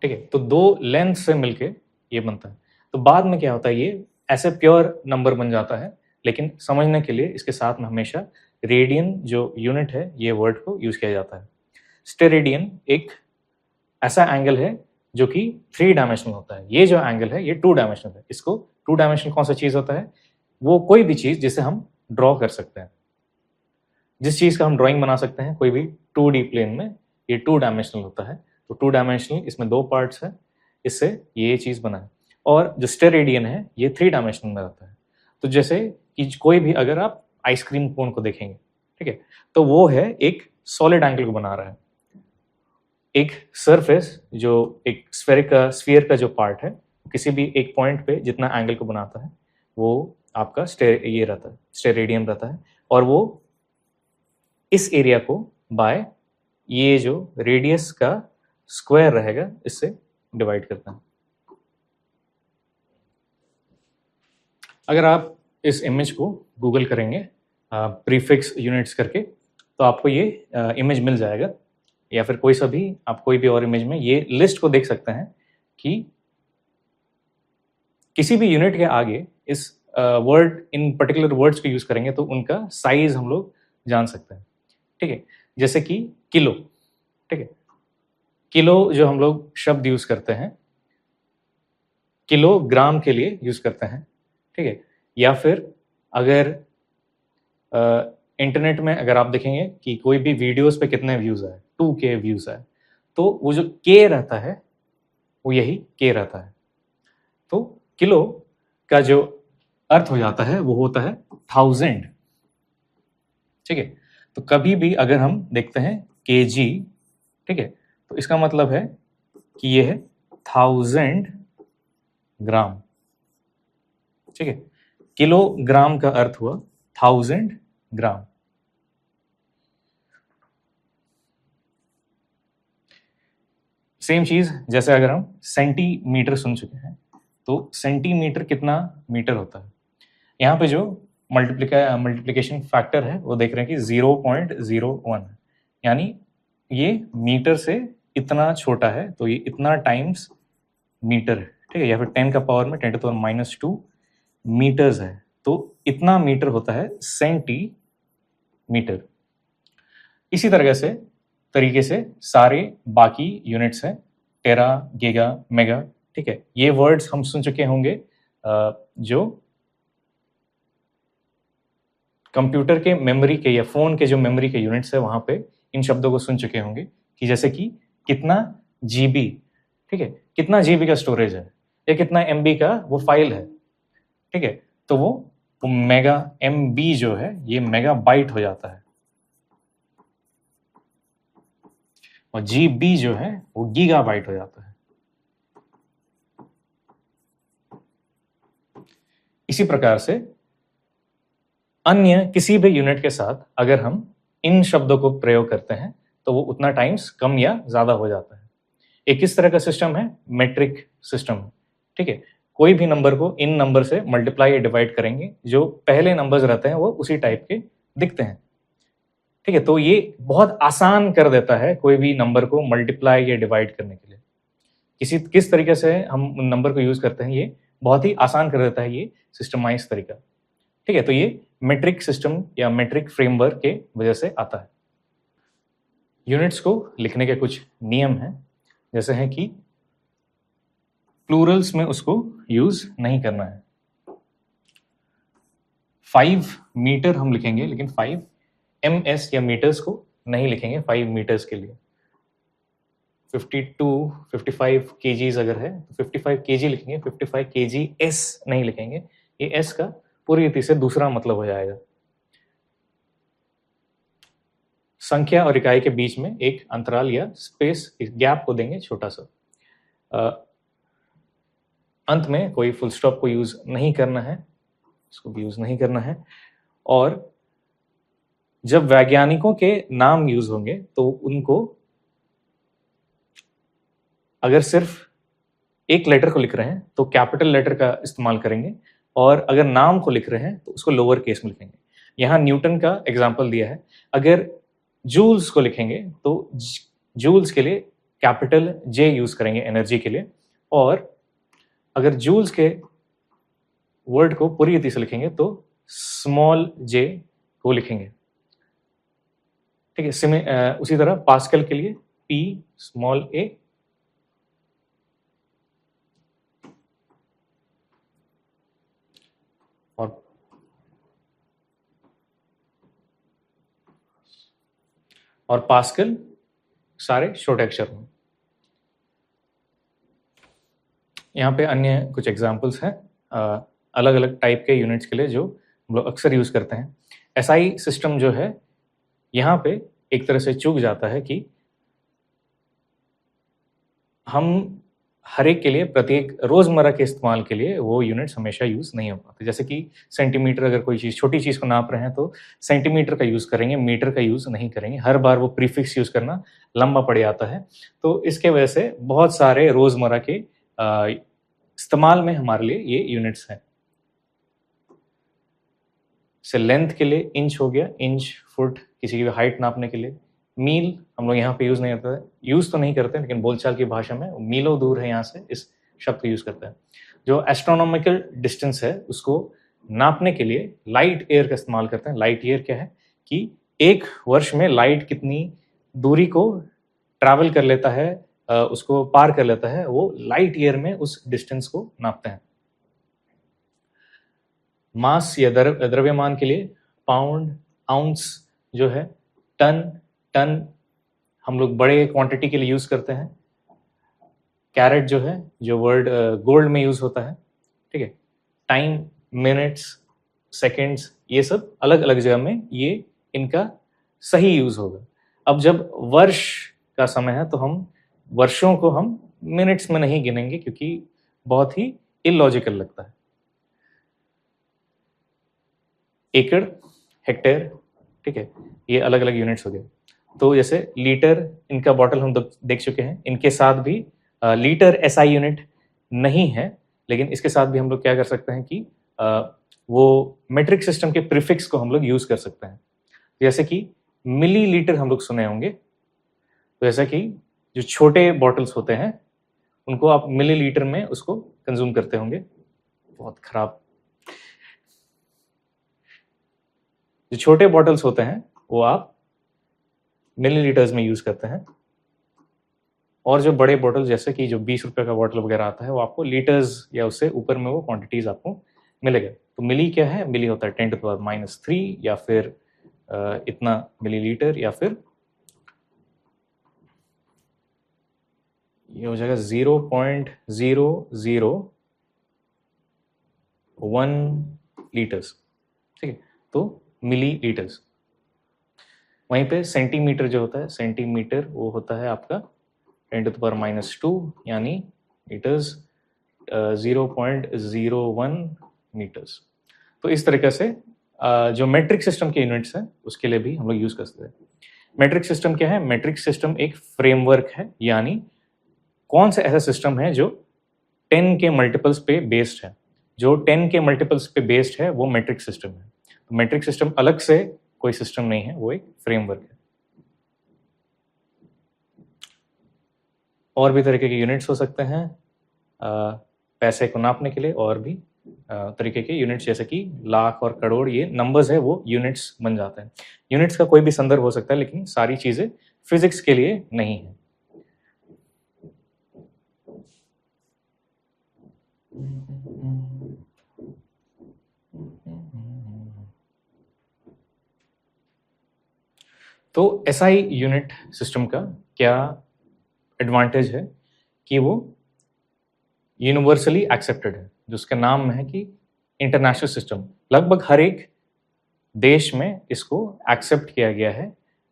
ठीक है, तो 2 लेंथ से मिलके ये बनता है। तो बाद में क्या होता है, ये ऐसे प्योर नंबर बन जाता है, लेकिन समझने के लिए इसके साथ में हमेशा रेडियन जो यूनिट है ये वर्ड को यूज किया जाता है। स्टेरेडियन एक ऐसा एंगल है जो कि 3 डायमेंशनल होता है। ये जो एंगल है ये 2 डायमेंशनल है। इसको 2 डायमेंशनल कौन सा चीज होता है, वो कोई भी चीज जिसे हम ड्रॉ कर सकते हैं, जिस चीज का हम ड्राइंग बना सकते हैं कोई भी 2D प्लेन में, ये 2 डायमेंशनल होता है। तो 2 डायमेंशनल, इसमें 2 पार्ट्स है, इससे ये चीज बना है। और जो स्टेरेडियन है ये 3 डायमेंशनल में रहता है। तो जैसे कि कोई भी अगर आप आइसक्रीम कोन को देखेंगे, ठीक है, तो वो है एक सॉलिड एंगल को बना रहा है। एक सरफेस जो एक स्फीयर का जो पार्ट है किसी भी एक पॉइंट पे जितना एंगल को बनाता है वो आपका ये रहता है, स्टेरेडियन रहता है। और वो इस एरिया को बाय ये जो रेडियस का स्क्वायर रहेगा इससे डिवाइड करता है। अगर आप इस इमेज को गूगल करेंगे प्रीफिक्स यूनिट्स करके तो आपको ये इमेज मिल जाएगा, या फिर कोई सा भी आप कोई भी और इमेज में ये लिस्ट को देख सकते हैं कि किसी भी यूनिट के आगे इस वर्ड, इन पर्टिकुलर वर्ड्स को यूज करेंगे तो उनका साइज हम लोग जान सकते हैं। ठीक है, जैसे कि किलो, ठीक है, किलो जो हम लोग शब्द यूज करते हैं किलोग्राम के लिए यूज करते हैं, ठीक है। या फिर अगर इंटरनेट में अगर आप देखेंगे कि कोई भी वीडियोस पे कितने व्यूज आए, 2K व्यूज आए, तो वो जो K रहता है वो यही K रहता है। तो किलो का जो अर्थ हो जाता है वो होता है 1000, ठीक है। तो कभी भी अगर हम देखते हैं kg, ठीक है, तो इसका मतलब है कि ये है 1000 ग्राम, ठीक है। किलोग्राम का अर्थ हुआ 1000 ग्राम। सेम चीज जैसे अगर हम सेंटीमीटर सुन चुके हैं तो सेंटीमीटर कितना मीटर होता है, यहाँ पे जो मल्टीप्लिकेशन फैक्टर है वो देख रहे हैं कि 0.01 है, यानी ये मीटर से इतना छोटा है तो ये इतना टाइम्स मीटर है, ठीक है। या फिर 10 का पावर में 10 to the -2 मीटर्स है, तो इतना मीटर होता है सेंटीमीटर। इसी तरीके से सारे बाकी यूनिट्स हैं, टेरा, गीगा, मेगा, ठीक है। ये वर्ड्स हम सुन चुके होंगे जो कंप्यूटर के मेमोरी के या फोन के जो मेमोरी के यूनिट्स है वहां पे इन शब्दों को सुन चुके होंगे कि जैसे कि कितना जीबी, ठीक है, कितना जीबी का स्टोरेज है या कितना एमबी का वो फाइल है, ठीक है। तो वो मेगा, एमबी जो है ये मेगा बाइट हो जाता है, और जीबी जो है वो गीगा बाइट हो जाता है। इसी प्रकार से अन्य किसी भी यूनिट के साथ अगर हम इन शब्दों को प्रयोग करते हैं तो वो उतना टाइम्स कम या ज़्यादा हो जाता है। एक किस तरह का सिस्टम है? Metric system. ठीक है, कोई भी नंबर को इन नंबर से मल्टीप्लाई या डिवाइड करेंगे, जो पहले नंबर्स रहते हैं वो उसी टाइप के दिखते हैं। ठीक है, तो ये बहुत आसान कर देता है कोई भी नंबर को मल्टीप्लाई या डिवाइड करने के लिए। किस तरीके से हम उन नंबर को यूज करते हैं, ये बहुत ही आसान कर देता है ये सिस्टमाइज तरीका। ठीक है, तो ये मेट्रिक सिस्टम या मेट्रिक फ्रेमवर्क के वजह से आता है। यूनिट्स को लिखने के कुछ नियम हैं, जैसे है कि प्लूरल्स में उसको यूज नहीं करना है। 5 मीटर हम लिखेंगे, लेकिन 5 ms या मीटर्स को नहीं लिखेंगे 5 मीटर्स के लिए। 55 kgs अगर है तो 55 kg लिखेंगे, 55 kgs नहीं लिखेंगे। ये s का पूरी रीति से दूसरा मतलब हो जाएगा। संख्या और इकाई के बीच में एक अंतराल या स्पेस, गैप को देंगे छोटा सा। अंत में कोई फुल स्टॉप को यूज नहीं करना है, इसको भी यूज नहीं करना है। और जब वैज्ञानिकों के नाम यूज होंगे तो उनको अगर सिर्फ एक लेटर को लिख रहे हैं तो कैपिटल लेटर का इस्तेमाल करेंगे, और अगर नाम को लिख रहे हैं तो उसको लोअर केस में लिखेंगे। यहाँ न्यूटन का एग्जाम्पल दिया है। अगर जूल्स को लिखेंगे तो जूल्स के लिए कैपिटल J यूज करेंगे एनर्जी के लिए, और अगर जूल्स के वर्ड को पूरी रीति से लिखेंगे तो स्मॉल j को लिखेंगे। ठीक है, उसी तरह पास्कल के लिए P स्मॉल a, और पास्कल सारे छोटे अक्षर में। यहाँ पे अन्य कुछ एग्जाम्पल्स हैं अलग अलग टाइप के यूनिट्स के लिए जो हम लोग अक्सर यूज करते हैं। SI सिस्टम जो है, यहाँ पे एक तरह से चूक जाता है कि हम हर एक के लिए प्रत्येक रोजमर्रा के इस्तेमाल के लिए वो यूनिट्स हमेशा यूज नहीं हो पाते। जैसे कि सेंटीमीटर, अगर कोई चीज छोटी चीज को नाप रहे हैं तो सेंटीमीटर का यूज करेंगे, मीटर का यूज नहीं करेंगे। हर बार वो प्रीफिक्स यूज करना लंबा पड़ जाता है। तो इसके वजह से बहुत सारे रोजमर्रा के इस्तेमाल में हमारे लिए ये यूनिट्स हैं। से लेंथ के लिए इंच हो गया, इंच, फुट, किसी की हाइट नापने के लिए। मील हम लोग यहाँ पे यूज नहीं करते, यूज तो नहीं करते लेकिन बोलचाल की भाषा में मीलों दूर है यहाँ से, इस शब्द को यूज करते हैं। जो एस्ट्रोनॉमिकल डिस्टेंस है उसको नापने के लिए लाइट ईयर का इस्तेमाल करते हैं। लाइट ईयर क्या है कि एक वर्ष में लाइट कितनी दूरी को ट्रैवल कर लेता है, उसको पार कर लेता है, वो लाइट ईयर में उस डिस्टेंस को नापते हैं। मास या द्रव्यमान के लिए पाउंड, आउंस जो है, टन हम लोग बड़े क्वांटिटी के लिए यूज करते हैं। कैरेट जो है, जो वर्ड गोल्ड में यूज होता है। ठीक है, टाइम, मिनट्स, सेकंड्स, ये सब अलग अलग जगह में ये इनका सही यूज होगा। अब जब वर्ष का समय है तो हम वर्षों को हम मिनट्स में नहीं गिनेंगे क्योंकि बहुत ही इलॉजिकल लगता है। एकड़, हेक्टेयर, ठीक है, ये अलग अलग यूनिट्स हो गए। तो जैसे लीटर, इनका बॉटल हम देख चुके हैं, इनके साथ भी लीटर SI यूनिट नहीं है, लेकिन इसके साथ भी हम लोग क्या कर सकते हैं कि वो मेट्रिक सिस्टम के प्रीफिक्स को हम लोग यूज कर सकते हैं। जैसे कि मिली लीटर हम लोग सुने होंगे, तो जैसे कि जो छोटे बॉटल्स होते हैं उनको आप मिली लीटर में उसको कंज्यूम करते होंगे। बहुत खराब। जो छोटे बॉटल्स होते हैं वो आप मिलीलीटर्स में यूज करते हैं, और जो बड़े बॉटल जैसे कि जो 20 रुपए का बॉटल वगैरह आता है वो आपको लीटर्स या उससे ऊपर में वो क्वांटिटीज आपको मिलेगा। तो मिली क्या है? मिली होता है 10⁻³ या फिर इतना मिलीलीटर, या फिर ये हो जाएगा 0.001 लीटर्स। ठीक है, तो मिलीलीटर्स। वहीं पे सेंटीमीटर जो होता है, सेंटीमीटर वो होता है आपका 10⁻² यानी मीटर्स, 0.01 मीटर्स। तो इस तरीके से जो मेट्रिक सिस्टम के यूनिट्स हैं उसके लिए भी हम लोग यूज़ कर सकते हैं। मेट्रिक सिस्टम क्या है? मेट्रिक सिस्टम एक फ्रेमवर्क है, यानी कौन सा ऐसा सिस्टम है जो 10 के मल्टीपल्स पे बेस्ड है। जो 10 के मल्टीपल्स पे बेस्ड है वो मेट्रिक सिस्टम है। तो मेट्रिक सिस्टम अलग से कोई सिस्टम नहीं है, वो एक फ्रेमवर्क है। और भी तरीके के यूनिट्स हो सकते हैं पैसे को नापने के लिए, और भी तरीके के यूनिट्स जैसे कि लाख और करोड़, ये नंबर्स है वो यूनिट्स बन जाते हैं। यूनिट्स का कोई भी संदर्भ हो सकता है, लेकिन सारी चीज़ें फिजिक्स के लिए नहीं है। तो एसआई यूनिट सिस्टम का क्या एडवांटेज है कि वो यूनिवर्सली एक्सेप्टेड है, जो उसका नाम है कि इंटरनेशनल सिस्टम। लगभग हर एक देश में इसको एक्सेप्ट किया गया है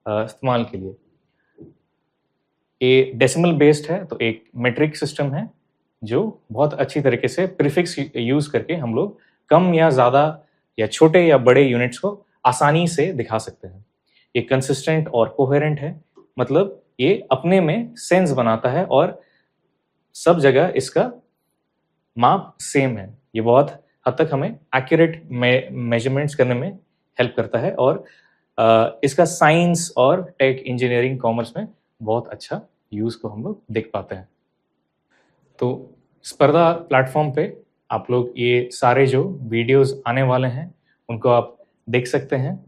इस्तेमाल के लिए। ये डेसिमल बेस्ड है, तो एक मेट्रिक सिस्टम है जो बहुत अच्छी तरीके से प्रीफिक्स यूज करके हम लोग कम या ज़्यादा या छोटे या बड़े यूनिट्स को आसानी से दिखा सकते हैं। ये कंसिस्टेंट और कोहेरेंट है, मतलब ये अपने में सेंस बनाता है और सब जगह इसका माप सेम है। ये बहुत हद तक हमें एक्यूरेट मेजरमेंट्स करने में हेल्प करता है और इसका साइंस और टेक, इंजीनियरिंग, कॉमर्स में बहुत अच्छा यूज़ को हम लोग देख पाते हैं। तो स्पर्धा प्लेटफॉर्म पे आप लोग ये सारे जो वीडियोस आने वाले हैं उनको आप देख सकते हैं।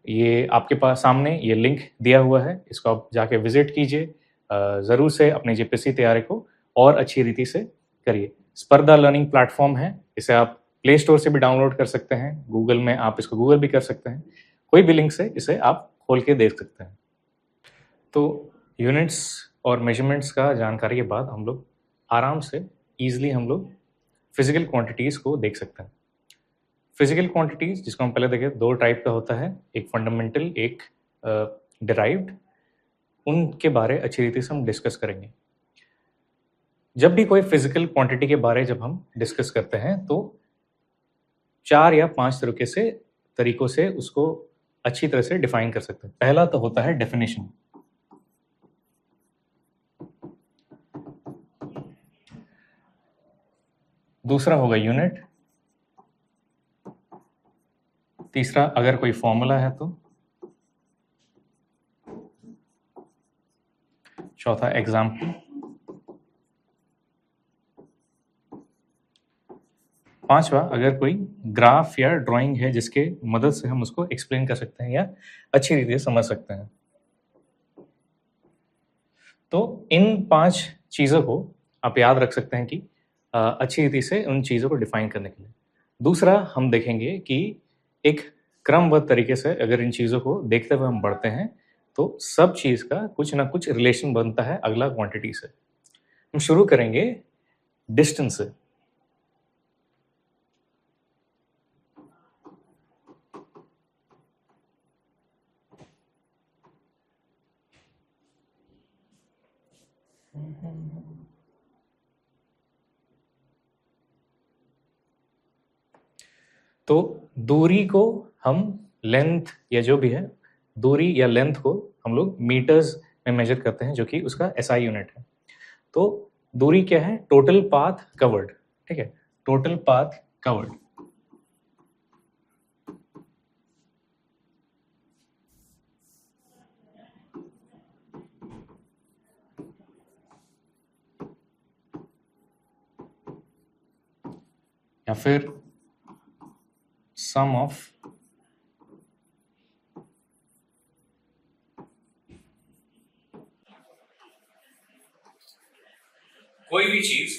ये आपके पास सामने ये लिंक दिया हुआ है, इसको आप जाके विजिट कीजिए। ज़रूर से अपनी जेपीएससी तैयारी को और अच्छी रीति से करिए। स्पर्धा लर्निंग प्लेटफॉर्म है, इसे आप प्ले स्टोर से भी डाउनलोड कर सकते हैं, गूगल में आप इसको गूगल भी कर सकते हैं, कोई भी लिंक से इसे आप खोल के देख सकते हैं। तो यूनिट्स और मेजरमेंट्स का जानकारी के बाद हम लोग आराम से ईजिली हम लोग फिजिकल क्वांटिटीज़ को देख सकते हैं। फिजिकल क्वांटिटीज़ जिसको हम पहले देखे, दो टाइप का होता है, एक फंडामेंटल, एक डिराइव्ड। उनके बारे अच्छी रीति से हम डिस्कस करेंगे। जब भी कोई फिजिकल क्वांटिटी के बारे जब हम डिस्कस करते हैं तो 4 या 5 तरीकों से उसको अच्छी तरह से डिफाइन कर सकते हैं। पहला तो होता है डेफिनेशन। दूसरा होगा यूनिट। तीसरा अगर कोई फॉर्मूला है तो। चौथा एग्जाम्पल। पांचवा अगर कोई ग्राफ या ड्राइंग है जिसके मदद से हम उसको एक्सप्लेन कर सकते हैं या अच्छी रीति से समझ सकते हैं। तो इन 5 चीज़ों को आप याद रख सकते हैं कि अच्छी रीति से उन चीज़ों को डिफाइन करने के लिए। दूसरा हम देखेंगे कि एक क्रमबद्ध तरीके से अगर इन चीज़ों को देखते हुए हम बढ़ते हैं तो सब चीज़ का कुछ ना कुछ रिलेशन बनता है अगला क्वांटिटी से। हम शुरू करेंगे डिस्टेंस से। तो दूरी को हम लेंथ या जो भी है, दूरी या लेंथ को हम लोग मीटर्स में मेजर करते हैं, जो कि उसका एसआई यूनिट है। तो दूरी क्या है? Total path covered. ठीक है, टोटल पाथ कवर्ड। या फिर सम ऑफ कोई भी चीज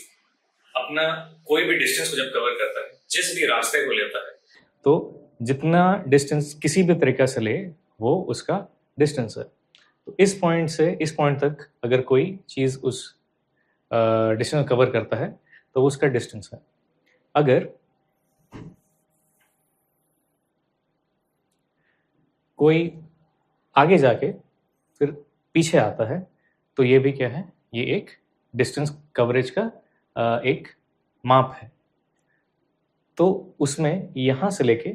अपना कोई भी डिस्टेंस को जब कवर करता है, जिस भी रास्ते को लेता है, तो जितना डिस्टेंस किसी भी तरीका से ले वो उसका डिस्टेंस है। तो इस पॉइंट से इस पॉइंट तक अगर कोई चीज उस डिस्टेंस कवर करता है तो वो उसका डिस्टेंस है। अगर कोई आगे जाके फिर पीछे आता है तो ये भी क्या है? ये एक डिस्टेंस कवरेज का एक माप है। तो उसमें यहाँ से लेके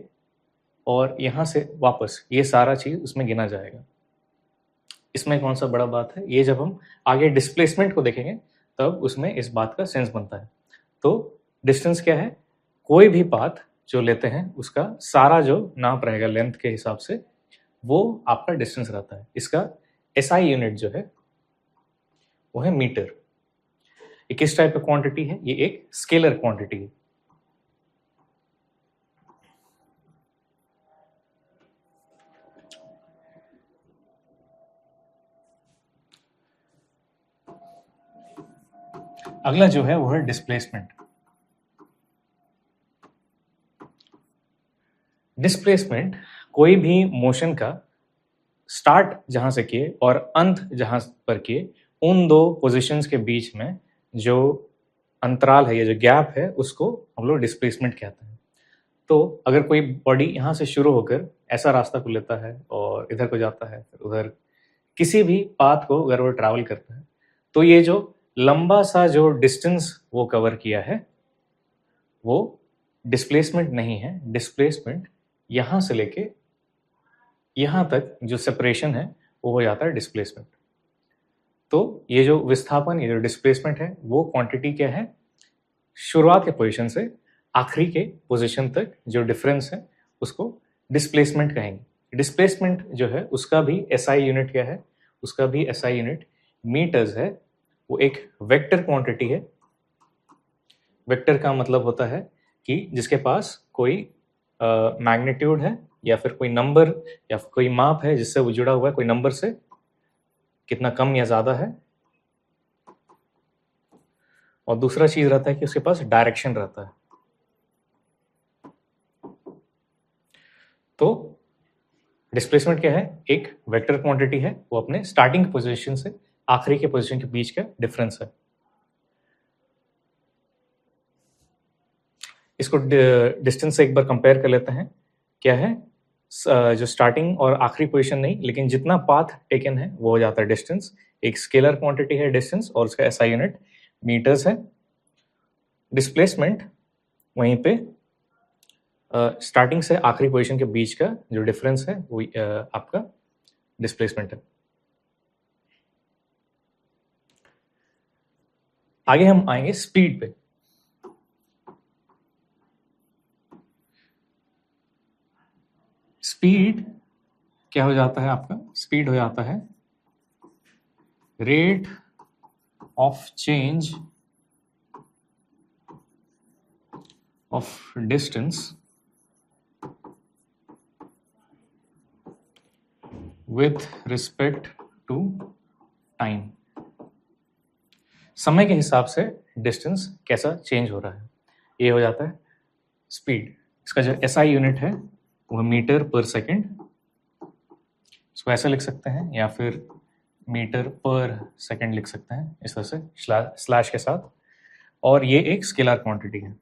और यहाँ से वापस ये सारा चीज़ उसमें गिना जाएगा। इसमें कौन सा बड़ा बात है, ये जब हम आगे डिस्प्लेसमेंट को देखेंगे तब उसमें इस बात का सेंस बनता है। तो डिस्टेंस क्या है, कोई भी पाथ जो लेते हैं उसका सारा जो नाप रहेगा लेंथ के हिसाब से वो आपका डिस्टेंस रहता है। इसका SI यूनिट जो है वो है मीटर। ये किस टाइप का क्वांटिटी है, ये एक स्केलर क्वांटिटी है। अगला जो है वो है डिस्प्लेसमेंट। डिस्प्लेसमेंट कोई भी मोशन का स्टार्ट जहां से किए और अंत जहां पर किए उन दो पोजीशंस के बीच में जो अंतराल है या जो गैप है उसको हम लोग डिस्प्लेसमेंट कहते हैं। तो अगर कोई बॉडी यहाँ से शुरू होकर ऐसा रास्ता को लेता है और इधर को जाता है फिर उधर किसी भी पाथ को अगर वो ट्रैवल करता है तो ये जो लंबा सा जो डिस्टेंस वो कवर किया है वो डिस्प्लेसमेंट नहीं है। डिस्प्लेसमेंट यहाँ से लेके यहाँ तक जो सेपरेशन है वो हो जाता है डिस्प्लेसमेंट। तो ये जो विस्थापन, ये जो डिस्प्लेसमेंट है वो क्वांटिटी क्या है, शुरुआत के पोजीशन से आखिरी के पोजीशन तक जो डिफरेंस है उसको डिस्प्लेसमेंट कहेंगे। डिस्प्लेसमेंट जो है उसका भी SI यूनिट क्या है, उसका भी SI यूनिट मीटर्स है। वो एक वेक्टर क्वांटिटी है। वेक्टर का मतलब होता है कि जिसके पास कोई मैग्नीट्यूड है या फिर कोई नंबर या फिर कोई माप है जिससे वो जुड़ा हुआ है कोई नंबर से, कितना कम या ज़्यादा है। और दूसरा चीज़ रहता है कि उसके पास डायरेक्शन रहता है। तो डिस्प्लेसमेंट क्या है, एक वेक्टर क्वांटिटी है, वो अपने स्टार्टिंग पोजीशन से आखिरी के पोजीशन के बीच का डिफरेंस है। इसको डिस्टेंस से एक बार कंपेयर कर लेते हैं। क्या है, जो स्टार्टिंग और आखिरी पोजीशन नहीं लेकिन जितना पाथ टेकन है वो हो जाता है डिस्टेंस। एक स्केलर क्वांटिटी है डिस्टेंस और उसका SI यूनिट मीटर्स है। डिस्प्लेसमेंट वहीं पे स्टार्टिंग से आखिरी पोजीशन के बीच का जो डिफरेंस है वो आपका डिस्प्लेसमेंट है। आगे हम आएंगे स्पीड पे। स्पीड क्या हो जाता है आपका, स्पीड हो जाता है rate of change of distance with respect to time. समय के हिसाब से डिस्टेंस कैसा चेंज हो रहा है, ये हो जाता है स्पीड। इसका जो SI यूनिट है वो मीटर पर सेकेंड, इसको ऐसे लिख सकते हैं या फिर मीटर पर सेकेंड लिख सकते हैं इस तरह से स्लैश के साथ। और ये एक स्केलर क्वांटिटी है।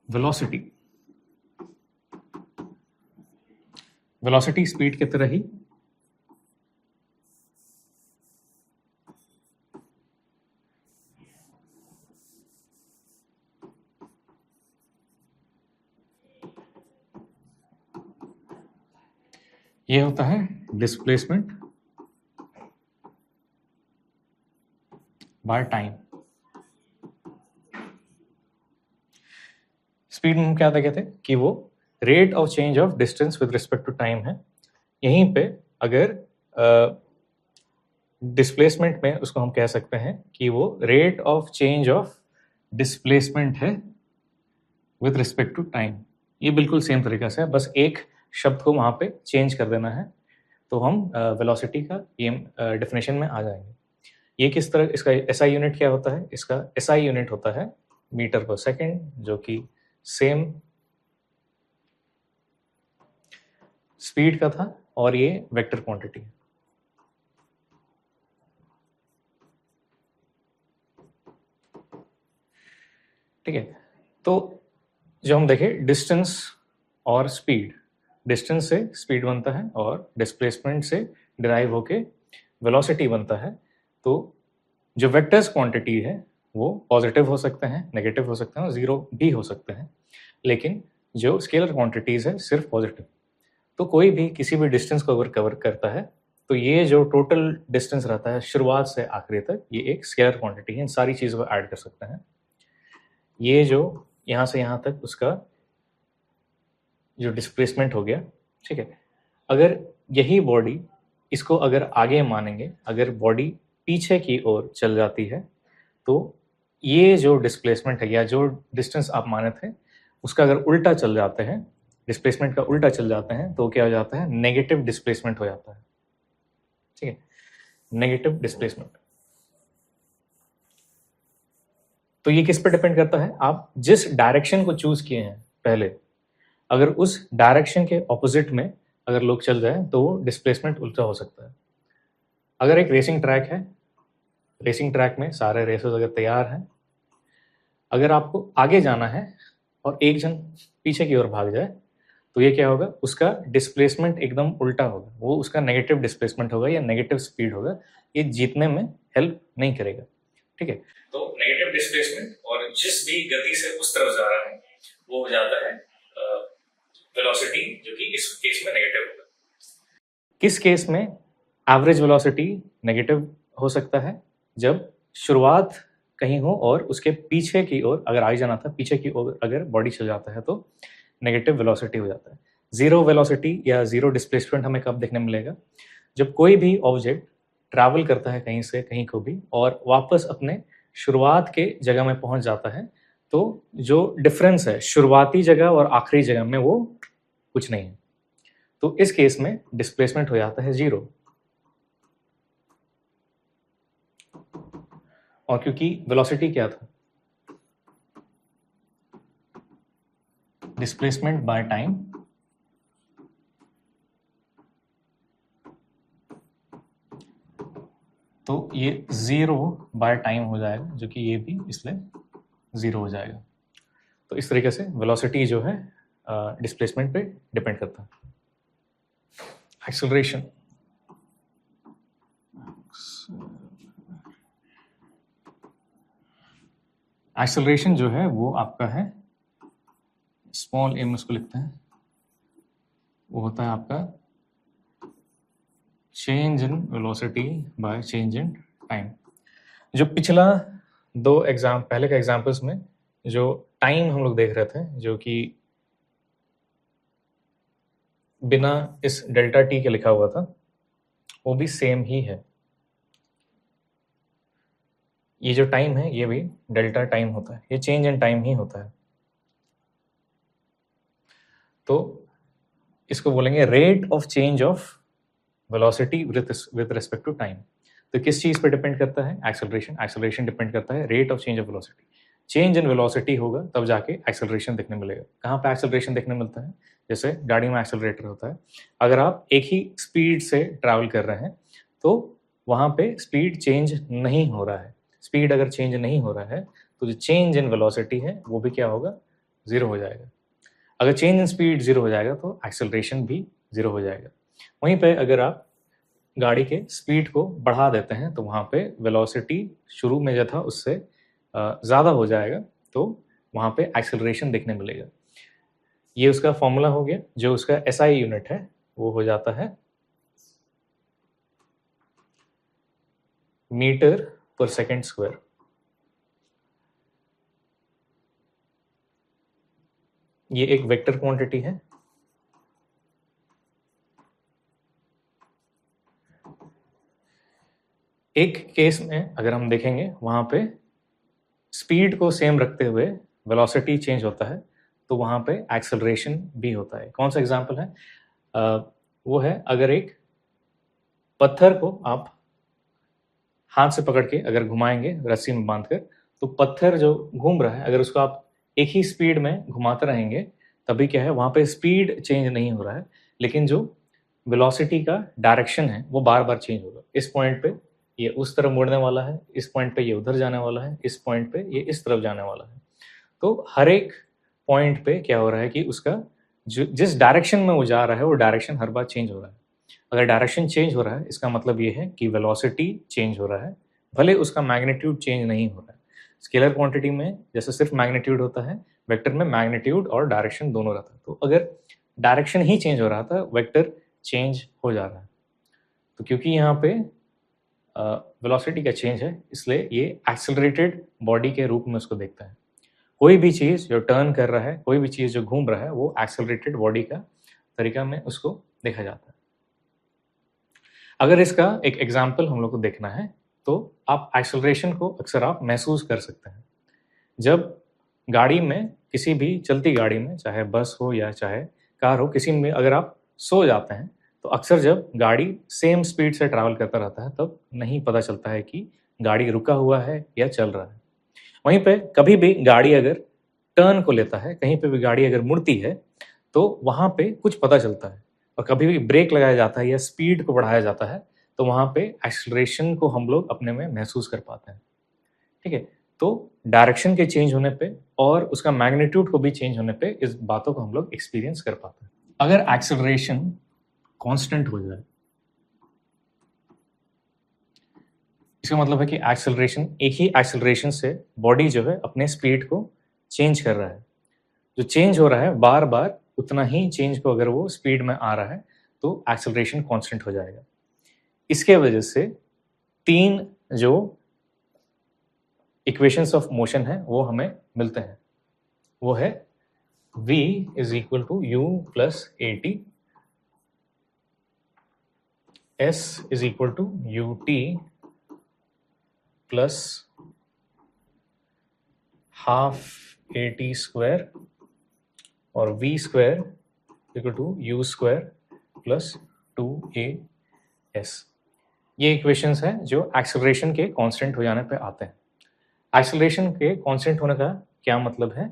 वेलोसिटी, वेलोसिटी स्पीड की तरह ही ये होता है डिस्प्लेसमेंट बाय टाइम। स्पीड में हम क्या कहते हैं कि वो rate of change of distance with respect to time है। यहीं पे अगर डिस्प्लेसमेंट में उसको हम कह सकते हैं कि वो rate of change of displacement है विद रिस्पेक्ट टू टाइम। ये बिल्कुल सेम तरीका से है, बस एक शब्द को वहाँ पे चेंज कर देना है तो हम वेलोसिटी का ये डेफिनेशन में आ जाएंगे। ये किस तरह, इसका SI यूनिट क्या होता है, इसका SI यूनिट होता है मीटर पर सेकेंड, जो कि सेम स्पीड का था और ये वेक्टर क्वांटिटी है। ठीक है, तो जो हम देखें डिस्टेंस और स्पीड, डिस्टेंस से स्पीड बनता है और डिस्प्लेसमेंट से डिराइव होके वेलोसिटी बनता है। तो जो वेक्टर्स क्वांटिटी है वो पॉजिटिव हो सकते हैं, नेगेटिव हो सकते हैं और जीरो भी हो सकते हैं, लेकिन जो स्केलर क्वांटिटीज है सिर्फ पॉजिटिव। तो कोई भी किसी भी डिस्टेंस को अगर कवर करता है तो ये जो टोटल डिस्टेंस रहता है शुरुआत से आखिरी तक, ये एक स्केलर क्वांटिटी है। इन सारी चीज़ों को ऐड कर सकते हैं। ये जो यहाँ से यहाँ तक उसका जो डिस्प्लेसमेंट हो गया, ठीक है। अगर यही बॉडी, इसको अगर आगे मानेंगे, अगर बॉडी पीछे की ओर चल जाती है तो ये जो डिस्प्लेसमेंट है या जो डिस्टेंस आप माने थे उसका अगर उल्टा चल जाते हैं, डिस्प्लेसमेंट का उल्टा चल जाते हैं, तो क्या हो जाता है, नेगेटिव डिस्प्लेसमेंट हो जाता है, ठीक है, नेगेटिव डिस्प्लेसमेंट। तो ये किस पर डिपेंड करता है, आप जिस डायरेक्शन को चूज किए हैं पहले, अगर उस डायरेक्शन के ऑपोजिट में अगर लोग चल जाए तो वो डिस्प्लेसमेंट उल्टा हो सकता है। अगर एक रेसिंग ट्रैक है, रेसिंग ट्रैक में सारे रेसर्स अगर तैयार हैं, अगर आपको आगे जाना है और एक जन पीछे की ओर भाग जाए तो ये क्या होगा, उसका डिस्प्लेसमेंट एकदम उल्टा होगा, वो उसका नेगेटिव डिस्प्लेसमेंट होगा या नेगेटिव स्पीड होगा, ये जीतने में हेल्प नहीं करेगा, ठीक है। तो नेगेटिव डिस्प्लेसमेंट और जिस भी गति से उस तरफ जा रहा है वो हो जाता है वेलोसिटी, जो कि इस केस में नेगेटिव होगा। किस केस में एवरेज वेलोसिटी नेगेटिव हो सकता है, जब शुरुआत कहीं हो और उसके पीछे की ओर अगर आगे जाना था, पीछे की ओर अगर बॉडी चल जाता है तो नेगेटिव वेलोसिटी हो जाता है। जीरो वेलोसिटी या जीरो डिस्प्लेसमेंट हमें कब देखने मिलेगा, जब कोई भी ऑब्जेक्ट ट्रैवल करता है कहीं से कहीं को भी और वापस अपने शुरुआत के जगह में पहुंच जाता है, तो जो डिफरेंस है शुरुआती जगह और आखिरी जगह में वो कुछ नहीं है, तो इस केस में डिस्प्लेसमेंट हो जाता है जीरो। और क्योंकि वेलोसिटी क्या था, डिस्प्लेसमेंट बाय टाइम, तो ये जीरो बाय टाइम हो जाएगा, जो कि ये भी इसलिए जीरो हो जाएगा। तो इस तरीके से वेलोसिटी जो है डिस्प्लेसमेंट पे डिपेंड करता है। एक्सेलरेशन, एक्सेलरेशन जो है वो आपका है, स्मॉल एम उसको लिखते हैं, वो होता है आपका change in velocity by change in time. जो पिछला पहले के एग्जाम्पल्स में जो टाइम हम लोग देख रहे थे, जो कि बिना इस डेल्टा टी के लिखा हुआ था, वो भी सेम ही है। ये जो टाइम है ये भी डेल्टा टाइम होता है, ये चेंज इन टाइम ही होता है। तो इसको बोलेंगे rate of change of velocity with respect to time. तो किस चीज पे डिपेंड करता है, एक्सेलरेशन। एक्सेलरेशन डिपेंड करता है rate of change of velocity. Change in velocity होगा तब जाके एक्सेलरेशन देखने मिलेगा। कहाँ पे एक्सेलरेशन देखने मिलता है, जैसे गाड़ी में एक्सेलरेटर होता है, अगर आप एक ही स्पीड से ट्रैवल कर रहे हैं तो वहाँ पे स्पीड चेंज नहीं हो रहा है। स्पीड अगर चेंज नहीं हो रहा है तो जो चेंज इन वेलोसिटी है वो भी क्या होगा, जीरो हो जाएगा। अगर चेंज इन स्पीड जीरो हो जाएगा तो एक्सेलरेशन भी जीरो हो जाएगा। वहीं पे अगर आप गाड़ी के स्पीड को बढ़ा देते हैं तो वहाँ पे वेलोसिटी शुरू में जो था उससे ज़्यादा हो जाएगा, तो वहाँ पे एक्सेलरेशन देखने मिलेगा। ये उसका फॉर्मूला हो गया। जो उसका SI यूनिट है वो हो जाता है मीटर पर सेकेंड स्क्वायर। ये एक वेक्टर क्वांटिटी है। एक केस में अगर हम देखेंगे वहाँ पे स्पीड को सेम रखते हुए वेलोसिटी चेंज होता है, तो वहाँ पे एक्सेलरेशन भी होता है। कौन सा एग्जाम्पल है, वो है अगर एक पत्थर को आप हाथ से पकड़ के अगर घुमाएंगे रस्सी में बांधकर, तो पत्थर जो घूम रहा है अगर उसको आप एक ही स्पीड में घुमाते रहेंगे तभी क्या है, वहाँ पे स्पीड चेंज नहीं हो रहा है, लेकिन जो वेलोसिटी का डायरेक्शन है वो बार बार चेंज होगा। इस पॉइंट पे ये उस तरफ मुड़ने वाला है, इस पॉइंट पे ये उधर जाने वाला है, इस पॉइंट पे ये इस तरफ जाने वाला है। तो हर एक पॉइंट पे क्या हो रहा है कि उसका जिस डायरेक्शन में वो जा रहा है वो डायरेक्शन हर बार चेंज हो रहा है। अगर डायरेक्शन चेंज हो रहा है इसका मतलब ये है कि वेलोसिटी चेंज हो रहा है, भले उसका मैग्नीट्यूड चेंज नहीं हो रहा है। स्केलर क्वांटिटी में जैसे सिर्फ मैग्नीट्यूड होता है, वेक्टर में मैग्नीट्यूड और डायरेक्शन दोनों रहता है। तो अगर डायरेक्शन ही चेंज हो रहा था, वेक्टर चेंज हो जा रहा है। तो क्योंकि यहाँ पे वेलोसिटी का चेंज है, इसलिए ये एक्सेलरेटेड बॉडी के रूप में उसको देखता है। कोई भी चीज़ जो टर्न कर रहा है, कोई भी चीज़ जो घूम रहा है, वो एक्सेलरेटेड बॉडी का तरीका में उसको देखा जाता है। अगर इसका एक एग्जाम्पल हम लोग को देखना है तो आप एक्सेलरेशन को अक्सर आप महसूस कर सकते हैं। जब गाड़ी में, किसी भी चलती गाड़ी में, चाहे बस हो या चाहे कार हो, किसी में अगर आप सो जाते हैं तो अक्सर जब गाड़ी सेम स्पीड से ट्रैवल करता रहता है तब नहीं पता चलता है कि गाड़ी रुका हुआ है या चल रहा है। वहीं पे कभी भी गाड़ी अगर टर्न को लेता है, कहीं पे भी गाड़ी अगर मुड़ती है तो वहाँ पे कुछ पता चलता है। और कभी भी ब्रेक लगाया जाता है या स्पीड को बढ़ाया जाता है तो वहाँ पे एक्सेलरेशन को हम लोग अपने में महसूस कर पाते हैं। ठीक है, तो डायरेक्शन के चेंज होने पे और उसका मैग्नीट्यूड को भी चेंज होने पे इस बातों को हम लोग एक्सपीरियंस कर पाते हैं। अगर एक्सेलरेशन कांस्टेंट हो जाए, इसका मतलब है कि एक्सेलरेशन, एक ही एक्सेलरेशन से बॉडी जो है अपने स्पीड को चेंज कर रहा है। जो चेंज हो रहा है बार बार उतना ही चेंज को अगर वो स्पीड में आ रहा है तो एक्सेलरेशन कांस्टेंट हो जाएगा। इसके वजह से तीन जो इक्वेशंस ऑफ मोशन है वो हमें मिलते हैं। वो है v is equal to u plus a t, s is equal to u t plus half a t square और v square equal to u square plus 2as। ये इक्वेशंस हैं जो एक्सेलरेशन के कांस्टेंट हो जाने पे आते हैं। एक्सेलरेशन के कांस्टेंट होने का क्या मतलब है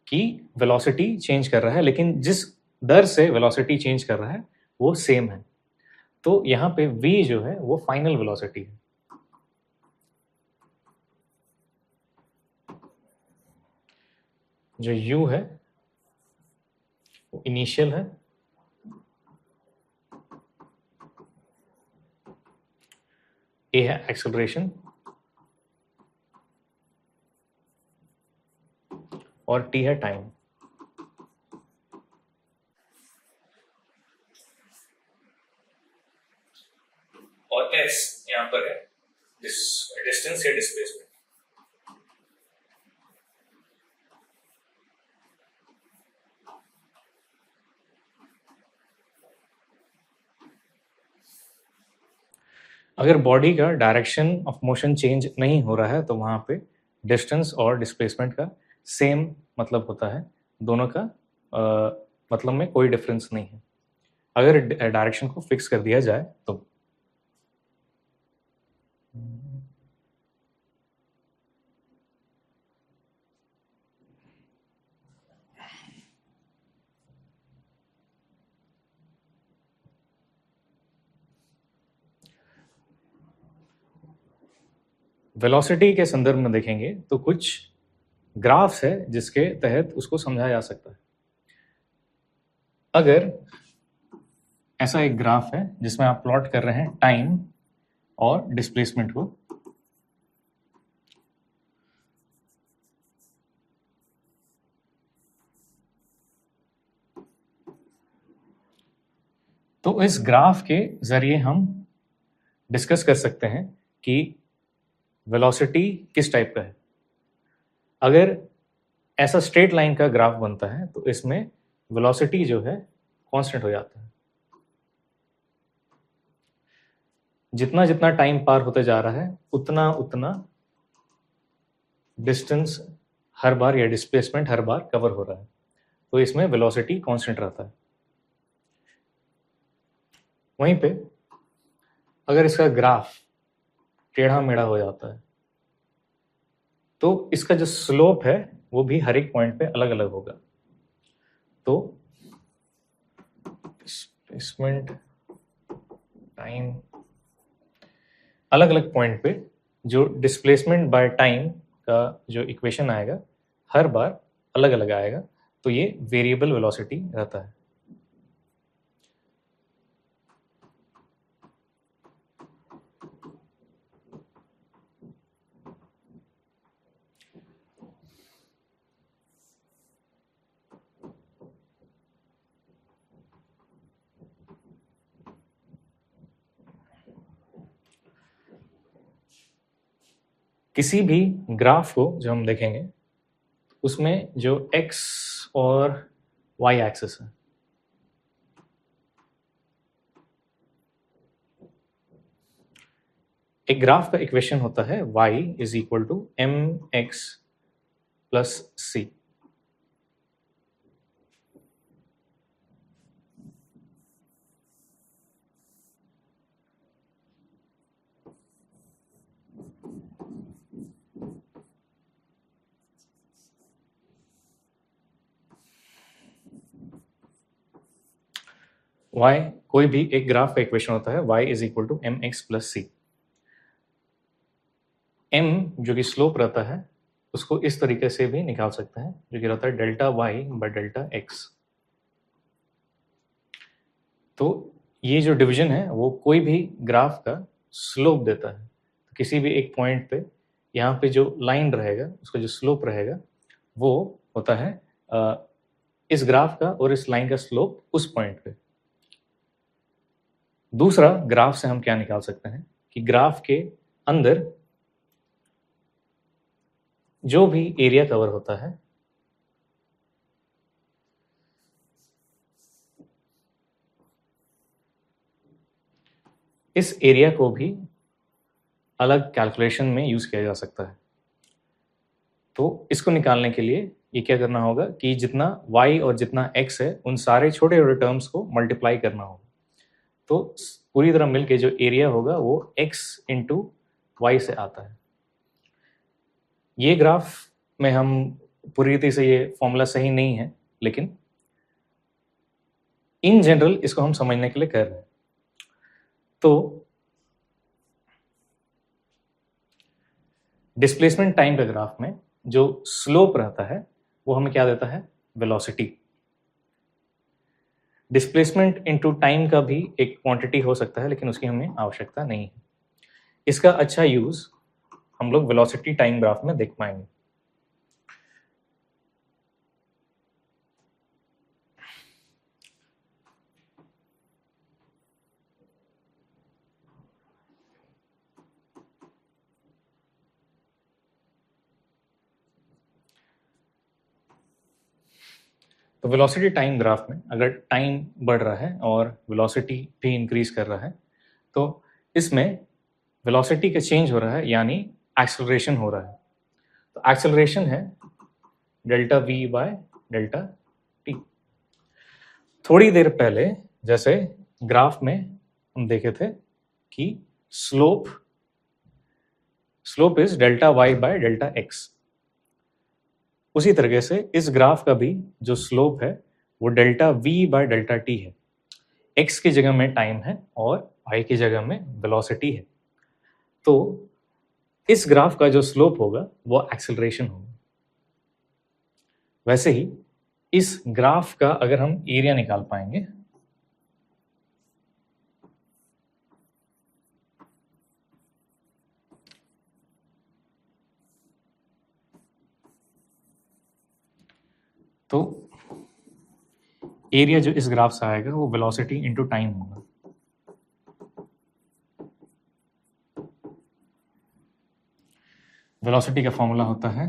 कि वेलोसिटी चेंज कर रहा है, लेकिन जिस दर से वेलोसिटी चेंज कर रहा है वो सेम है। तो यहाँ पे v जो है वो फाइनल वेलोसिटी है। जो u है वो इनिशियल है, a है एक्सेलरेशन और t है टाइम। और s यहाँ पर है डिस्टेंस या डिस्प्लेसमेंट। अगर बॉडी का डायरेक्शन ऑफ मोशन चेंज नहीं हो रहा है तो वहाँ पे डिस्टेंस और डिस्प्लेसमेंट का सेम मतलब होता है। दोनों का मतलब में कोई डिफरेंस नहीं है अगर डायरेक्शन को फिक्स कर दिया जाए तो। वेलोसिटी के संदर्भ में देखेंगे तो कुछ ग्राफ्स है जिसके तहत उसको समझा जा सकता है। अगर ऐसा एक ग्राफ है जिसमें आप प्लॉट कर रहे हैं टाइम और डिस्प्लेसमेंट को, तो इस ग्राफ के जरिए हम डिस्कस कर सकते हैं कि वेलोसिटी किस टाइप का है। अगर ऐसा स्ट्रेट लाइन का ग्राफ बनता है तो इसमें वेलोसिटी जो है कांस्टेंट हो जाता है। जितना जितना टाइम पार होते जा रहा है उतना उतना डिस्टेंस हर बार या डिस्प्लेसमेंट हर बार कवर हो रहा है, तो इसमें वेलोसिटी कांस्टेंट रहता है। वहीं पे अगर इसका ग्राफ टेढ़ा मेढ़ा हो जाता है तो इसका जो स्लोप है वो भी हर एक पॉइंट पे अलग अलग होगा। तो डिस्प्लेसमेंट टाइम अलग अलग पॉइंट पे जो डिस्प्लेसमेंट बाय टाइम का जो इक्वेशन आएगा हर बार अलग अलग आएगा, तो ये वेरिएबल वेलोसिटी रहता है। किसी भी ग्राफ को जो हम देखेंगे उसमें जो x और y एक्सिस है, एक ग्राफ का इक्वेशन होता है y is equal to mx plus c। y कोई भी एक ग्राफ का इक्वेशन होता है y is equal to mx plus c। m जो कि स्लोप रहता है उसको इस तरीके से भी निकाल सकते हैं, जो कि रहता है delta y by delta x। तो ये जो डिवीजन है वो कोई भी ग्राफ का स्लोप देता है। तो किसी भी एक पॉइंट पे यहाँ पे जो लाइन रहेगा उसका जो स्लोप रहेगा वो होता है इस ग्राफ का और इस लाइन का स्लोप उस पॉइंट पे। दूसरा, ग्राफ से हम क्या निकाल सकते हैं कि ग्राफ के अंदर जो भी एरिया कवर होता है इस एरिया को भी अलग कैलकुलेशन में यूज किया जा सकता है। तो इसको निकालने के लिए ये क्या करना होगा कि जितना y और जितना x है उन सारे छोटे छोटे टर्म्स को मल्टीप्लाई करना होगा। तो पूरी तरह मिलके जो एरिया होगा वो x इंटू वाई से आता है। ये ग्राफ में हम पूरी रीति से ये फॉर्मूला सही नहीं है, लेकिन इन जनरल इसको हम समझने के लिए कर रहे हैं। तो डिस्प्लेसमेंट टाइम के ग्राफ में जो स्लोप रहता है वो हमें क्या देता है, वेलोसिटी। डिस्प्लेसमेंट इनटू टाइम का भी एक क्वांटिटी हो सकता है, लेकिन उसकी हमें आवश्यकता नहीं है। इसका अच्छा यूज हम लोग वेलोसिटी टाइम ग्राफ में देख पाएंगे। तो वेलोसिटी टाइम ग्राफ में अगर टाइम बढ़ रहा है और वेलोसिटी भी इंक्रीज कर रहा है तो इसमें वेलोसिटी का चेंज हो रहा है, यानी एक्सेलरेशन हो रहा है। तो एक्सेलरेशन है delta we by delta T. थोड़ी देर पहले जैसे ग्राफ में हम देखे थे कि slope is delta y by delta x, उसी तरीके से इस ग्राफ का भी जो स्लोप है वो delta we by delta T है। एक्स की जगह में टाइम है और वाई की जगह में वेलोसिटी है। तो इस ग्राफ का जो स्लोप होगा वो एक्सेलरेशन होगा। वैसे ही इस ग्राफ का अगर हम एरिया निकाल पाएंगे तो एरिया जो इस ग्राफ से आएगा वो वेलोसिटी इनटू टाइम होगा। वेलोसिटी का फॉर्मूला होता है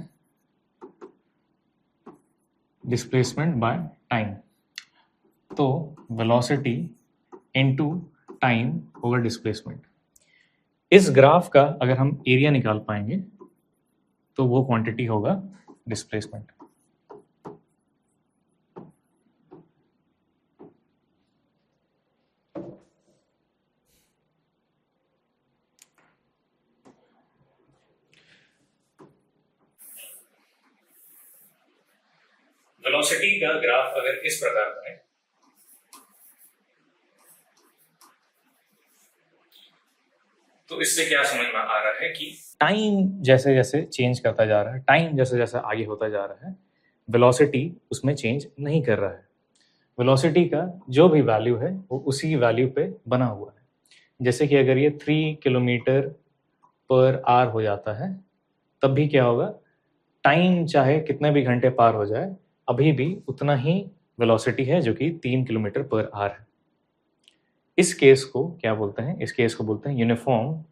डिस्प्लेसमेंट बाय टाइम। तो वेलोसिटी इनटू टाइम होगा डिस्प्लेसमेंट। इस ग्राफ का अगर हम एरिया निकाल पाएंगे तो वो क्वांटिटी होगा डिस्प्लेसमेंट। वेलोसिटी का ग्राफ अगर इस प्रकार का है तो इससे क्या समझ में आ रहा है कि टाइम जैसे जैसे चेंज करता जा रहा है, टाइम जैसे जैसे आगे होता जा रहा है, वेलोसिटी उसमें चेंज नहीं कर रहा है। वेलोसिटी का जो भी वैल्यू है वो उसी वैल्यू पे बना हुआ है। जैसे कि अगर ये 3 किलोमीटर पर आवर हो जाता है तब भी क्या होगा, टाइम चाहे कितने भी घंटे पार हो जाए अभी भी उतना ही वेलोसिटी है जो कि 3 किलोमीटर पर आवर है। इस केस को क्या बोलते हैं? इस केस को बोलते हैं यूनिफॉर्म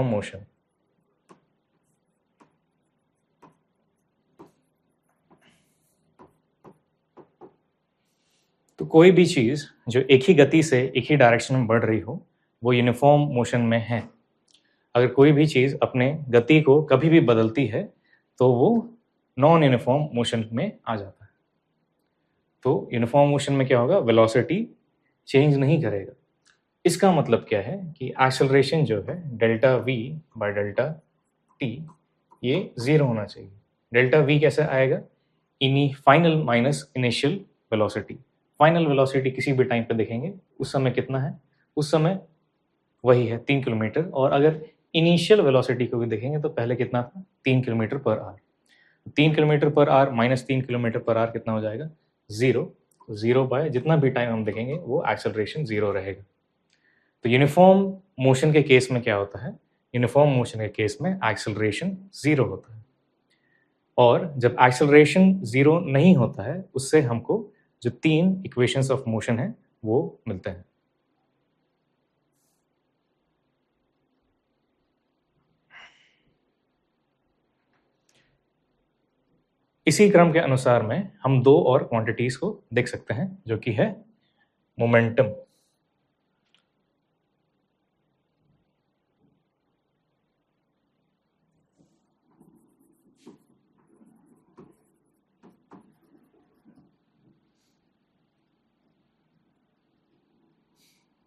मोशन। तो कोई भी चीज जो एक ही गति से एक ही डायरेक्शन में बढ़ रही हो वो यूनिफॉर्म मोशन में है। अगर कोई भी चीज अपने गति को कभी भी बदलती है तो वो नॉन यूनिफॉर्म मोशन में आ जाता है। तो यूनिफॉर्म मोशन में क्या होगा, वेलोसिटी चेंज नहीं करेगा। इसका मतलब क्या है कि एक्सेलरेशन जो है delta v by delta t ये 0 होना चाहिए। डेल्टा v कैसे आएगा? Final minus initial velocity. Final velocity किसी भी टाइम पे देखेंगे उस समय कितना है, उस समय वही है 3 किलोमीटर। और अगर इनिशियल वेलोसिटी को भी देखेंगे तो पहले कितना था, 3 kilometre per hour. 3 kilometre per hour minus 3 kilometre per hour कितना हो जाएगा, 0। 0 बाय जितना भी टाइम हम देखेंगे वो एक्सेलरेशन 0 रहेगा। तो यूनिफॉर्म मोशन के केस में क्या होता है, यूनिफॉर्म मोशन के केस में एक्सेलरेशन 0 होता है। और जब एक्सेलरेशन 0 नहीं होता है उससे हमको जो 3 इक्वेशंस ऑफ मोशन है वो मिलते हैं। इसी क्रम के अनुसार में हम 2 और क्वांटिटीज को देख सकते हैं जो कि है मोमेंटम।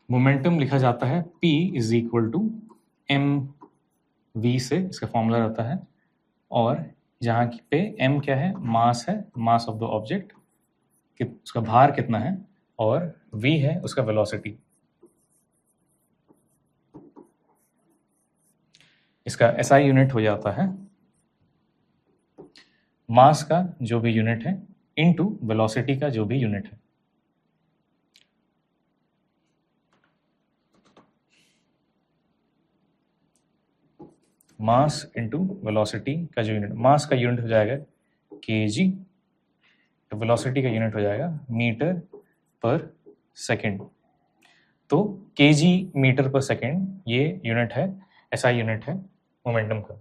मोमेंटम लिखा जाता है P is equal to mv से, इसका फॉर्मूला रहता है। और जहाँ पे m क्या है, मास है, मास ऑफ द ऑब्जेक्ट, उसका भार कितना है, और v है उसका वेलोसिटी। इसका SI यूनिट हो जाता है मास का जो भी यूनिट है इनटू वेलोसिटी का जो भी यूनिट है। मास इनटू वेलोसिटी का जो यूनिट, मास का यूनिट हो जाएगा kg, तो वेलोसिटी का यूनिट हो जाएगा मीटर पर सेकंड। तो kg मीटर पर सेकंड ये यूनिट है, SI यूनिट है मोमेंटम का।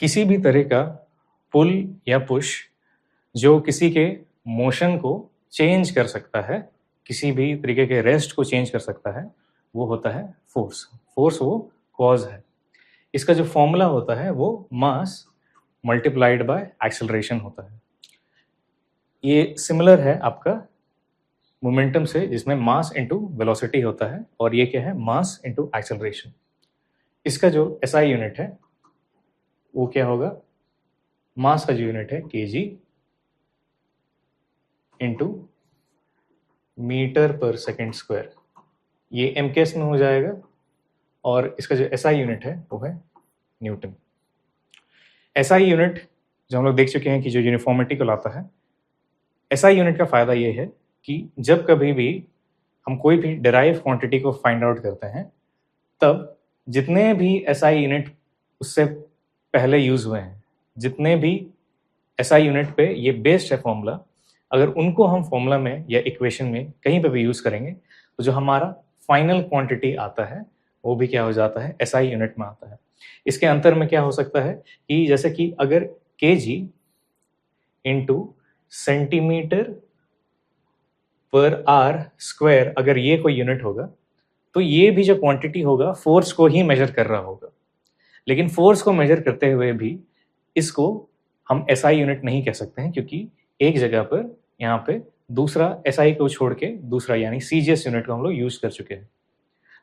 किसी भी तरह का पुल या पुश जो किसी के मोशन को चेंज कर सकता है, किसी भी तरीके के रेस्ट को चेंज कर सकता है, वो होता है फोर्स। फोर्स वो कॉज है। इसका जो फॉर्मूला होता है वो मास मल्टीप्लाइड बाय एक्सेलरेशन होता है। ये सिमिलर है आपका मोमेंटम से, जिसमें मास इनटू वेलोसिटी होता है, और ये क्या है, मास इनटू एक्सेलरेशन। इसका जो SI यूनिट है वो क्या होगा, मास का जो यूनिट है kg इंटू मीटर पर सेकेंड स्क्वायर, ये MKS में हो जाएगा। और इसका जो SI यूनिट है वो है न्यूटन। SI यूनिट जो हम लोग देख चुके हैं कि जो यूनिफॉर्मिटी को लाता है। SI यूनिट का फायदा ये है कि जब कभी भी हम कोई भी डिराइव क्वांटिटी को फाइंड आउट करते हैं तब जितने भी SI यूनिट उससे पहले यूज हुए हैं, जितने भी SI यूनिट पे ये बेस्ड है फॉर्मूला, अगर उनको हम फॉर्मूला में या इक्वेशन में कहीं पे भी यूज करेंगे तो जो हमारा फाइनल क्वांटिटी आता है वो भी क्या हो जाता है, SI यूनिट में आता है। इसके अंतर में क्या हो सकता है कि जैसे कि अगर kg इंटू सेंटीमीटर पर आर स्क्वायर अगर ये कोई यूनिट होगा तो ये भी जो क्वांटिटी होगा फोर्स को ही मेजर कर रहा होगा। लेकिन फोर्स को मेजर करते हुए भी इसको हम SI यूनिट नहीं कह सकते हैं, क्योंकि एक जगह पर यहाँ पे दूसरा SI को छोड़ के दूसरा यानी CGS यूनिट को हम लोग यूज कर चुके हैं।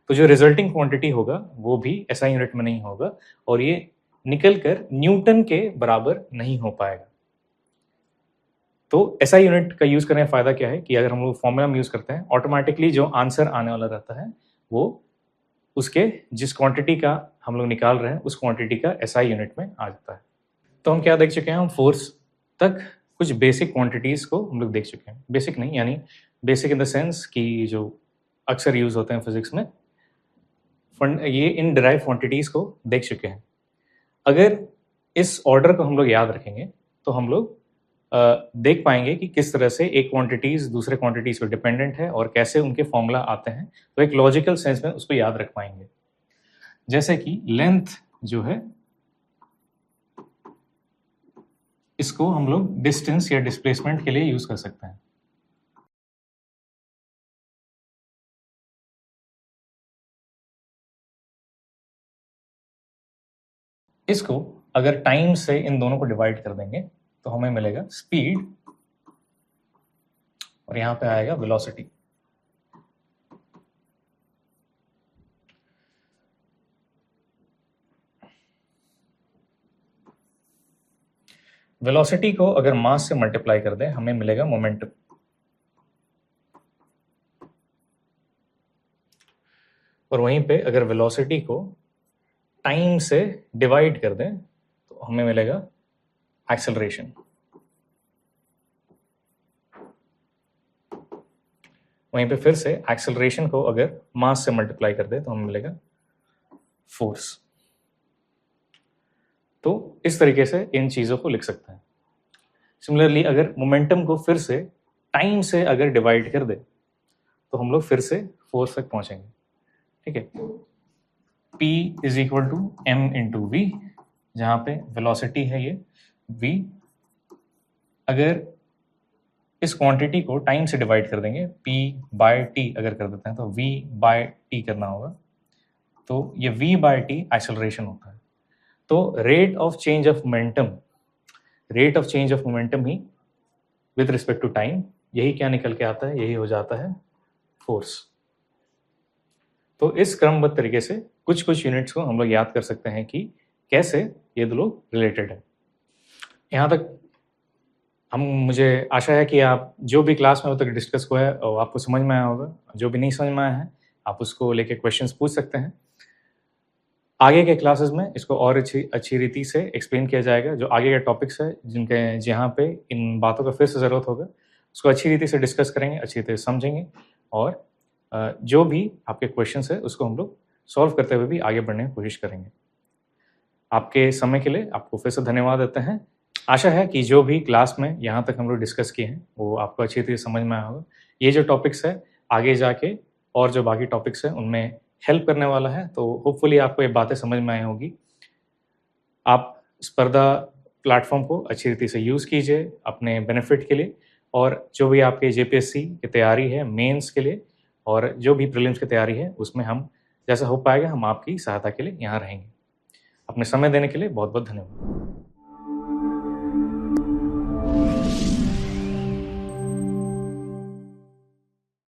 तो जो रिजल्टिंग क्वांटिटी होगा वो भी SI यूनिट में नहीं होगा और ये निकल कर न्यूटन के बराबर नहीं हो पाएगा। तो SI यूनिट का यूज करने का फायदा क्या है कि अगर हम लोग फॉर्मूला में यूज करते हैं, ऑटोमेटिकली जो आंसर आने वाला रहता है वो उसके जिस क्वांटिटी का हम लोग निकाल रहे हैं उस क्वांटिटी का SI यूनिट में आ जाता है। तो हम क्या देख चुके हैं, हम फोर्स तक कुछ बेसिक क्वांटिटीज को हम लोग देख चुके हैं। बेसिक नहीं यानी बेसिक इन द सेंस कि जो अक्सर यूज होते हैं फिजिक्स में, ये इन डिराइव क्वांटिटीज को देख चुके हैं। अगर इस ऑर्डर को हम लोग याद रखेंगे तो हम लोग देख पाएंगे कि किस तरह से एक क्वांटिटीज दूसरे क्वांटिटीज पर डिपेंडेंट है और कैसे उनके फॉर्मूला आते हैं। तो एक लॉजिकल सेंस में उसको याद रख पाएंगे। जैसे कि लेंथ जो है, इसको हम लोग डिस्टेंस या डिस्प्लेसमेंट के लिए यूज कर सकते हैं। इसको अगर टाइम से इन दोनों को डिवाइड कर देंगे तो हमें मिलेगा स्पीड और यहां पे आएगा वेलोसिटी। वेलोसिटी को अगर मास से मल्टीप्लाई कर दें हमें मिलेगा मोमेंटम। और वहीं पे अगर वेलोसिटी को टाइम से डिवाइड कर दें तो हमें मिलेगा एक्सेलरेशन। वहीं पे फिर से एक्सेलरेशन को अगर मास से मल्टीप्लाई कर दें तो हमें मिलेगा फोर्स। तो इस तरीके से इन चीजों को लिख सकते हैं। सिमिलरली अगर मोमेंटम को फिर से टाइम से अगर डिवाइड कर दे तो हम लोग फिर से फोर्स तक पहुंचेंगे। ठीक है, P is equal to M into V, जहां पे वेलोसिटी है ये V। अगर इस क्वांटिटी को टाइम से डिवाइड कर देंगे, P बाय T अगर कर देते हैं तो V बाय T करना होगा, तो ये V बाय T एक्सेलरेशन होता है। तो rate of change of momentum ही विद रिस्पेक्ट टू टाइम, यही क्या निकल के आता है, यही हो जाता है फोर्स। तो इस क्रमबद्ध तरीके से कुछ कुछ यूनिट्स को हम लोग याद कर सकते हैं कि कैसे ये दो लोग रिलेटेड है। यहाँ तक मुझे आशा है कि आप जो भी क्लास में अब तक डिस्कस हुआ है और आपको समझ में आया होगा। जो भी नहीं समझ में आया है आप उसको लेके क्वेश्चंस पूछ सकते हैं। आगे के क्लासेस में इसको और अच्छी रीति से एक्सप्लेन किया जाएगा। जो आगे के टॉपिक्स है जहाँ पे इन बातों का फिर से ज़रूरत होगा उसको अच्छी रीति से डिस्कस करेंगे, अच्छी रीति से समझेंगे और जो भी आपके क्वेश्चंस है उसको हम लोग सॉल्व करते हुए भी आगे बढ़ने की कोशिश करेंगे। आपके समय के लिए आपको फिर से धन्यवाद देते हैं। आशा है कि जो भी क्लास में यहाँ तक हम लोग डिस्कस किए हैं वो आपको अच्छी तरह समझ में आया होगा। ये जो टॉपिक्स है आगे जाके और जो बाकी टॉपिक्स हैं उनमें हेल्प करने वाला है, तो होपफुली आपको ये बातें समझ में आई होगी। आप स्पर्धा प्लेटफॉर्म को अच्छी रीति से यूज़ कीजिए अपने बेनिफिट के लिए, और जो भी आपके JPSC की तैयारी है मेंस के लिए और जो भी प्रीलिम्स की तैयारी है उसमें हम जैसा हो पाएगा हम आपकी सहायता के लिए यहाँ रहेंगे। अपने समय देने के लिए बहुत बहुत धन्यवाद।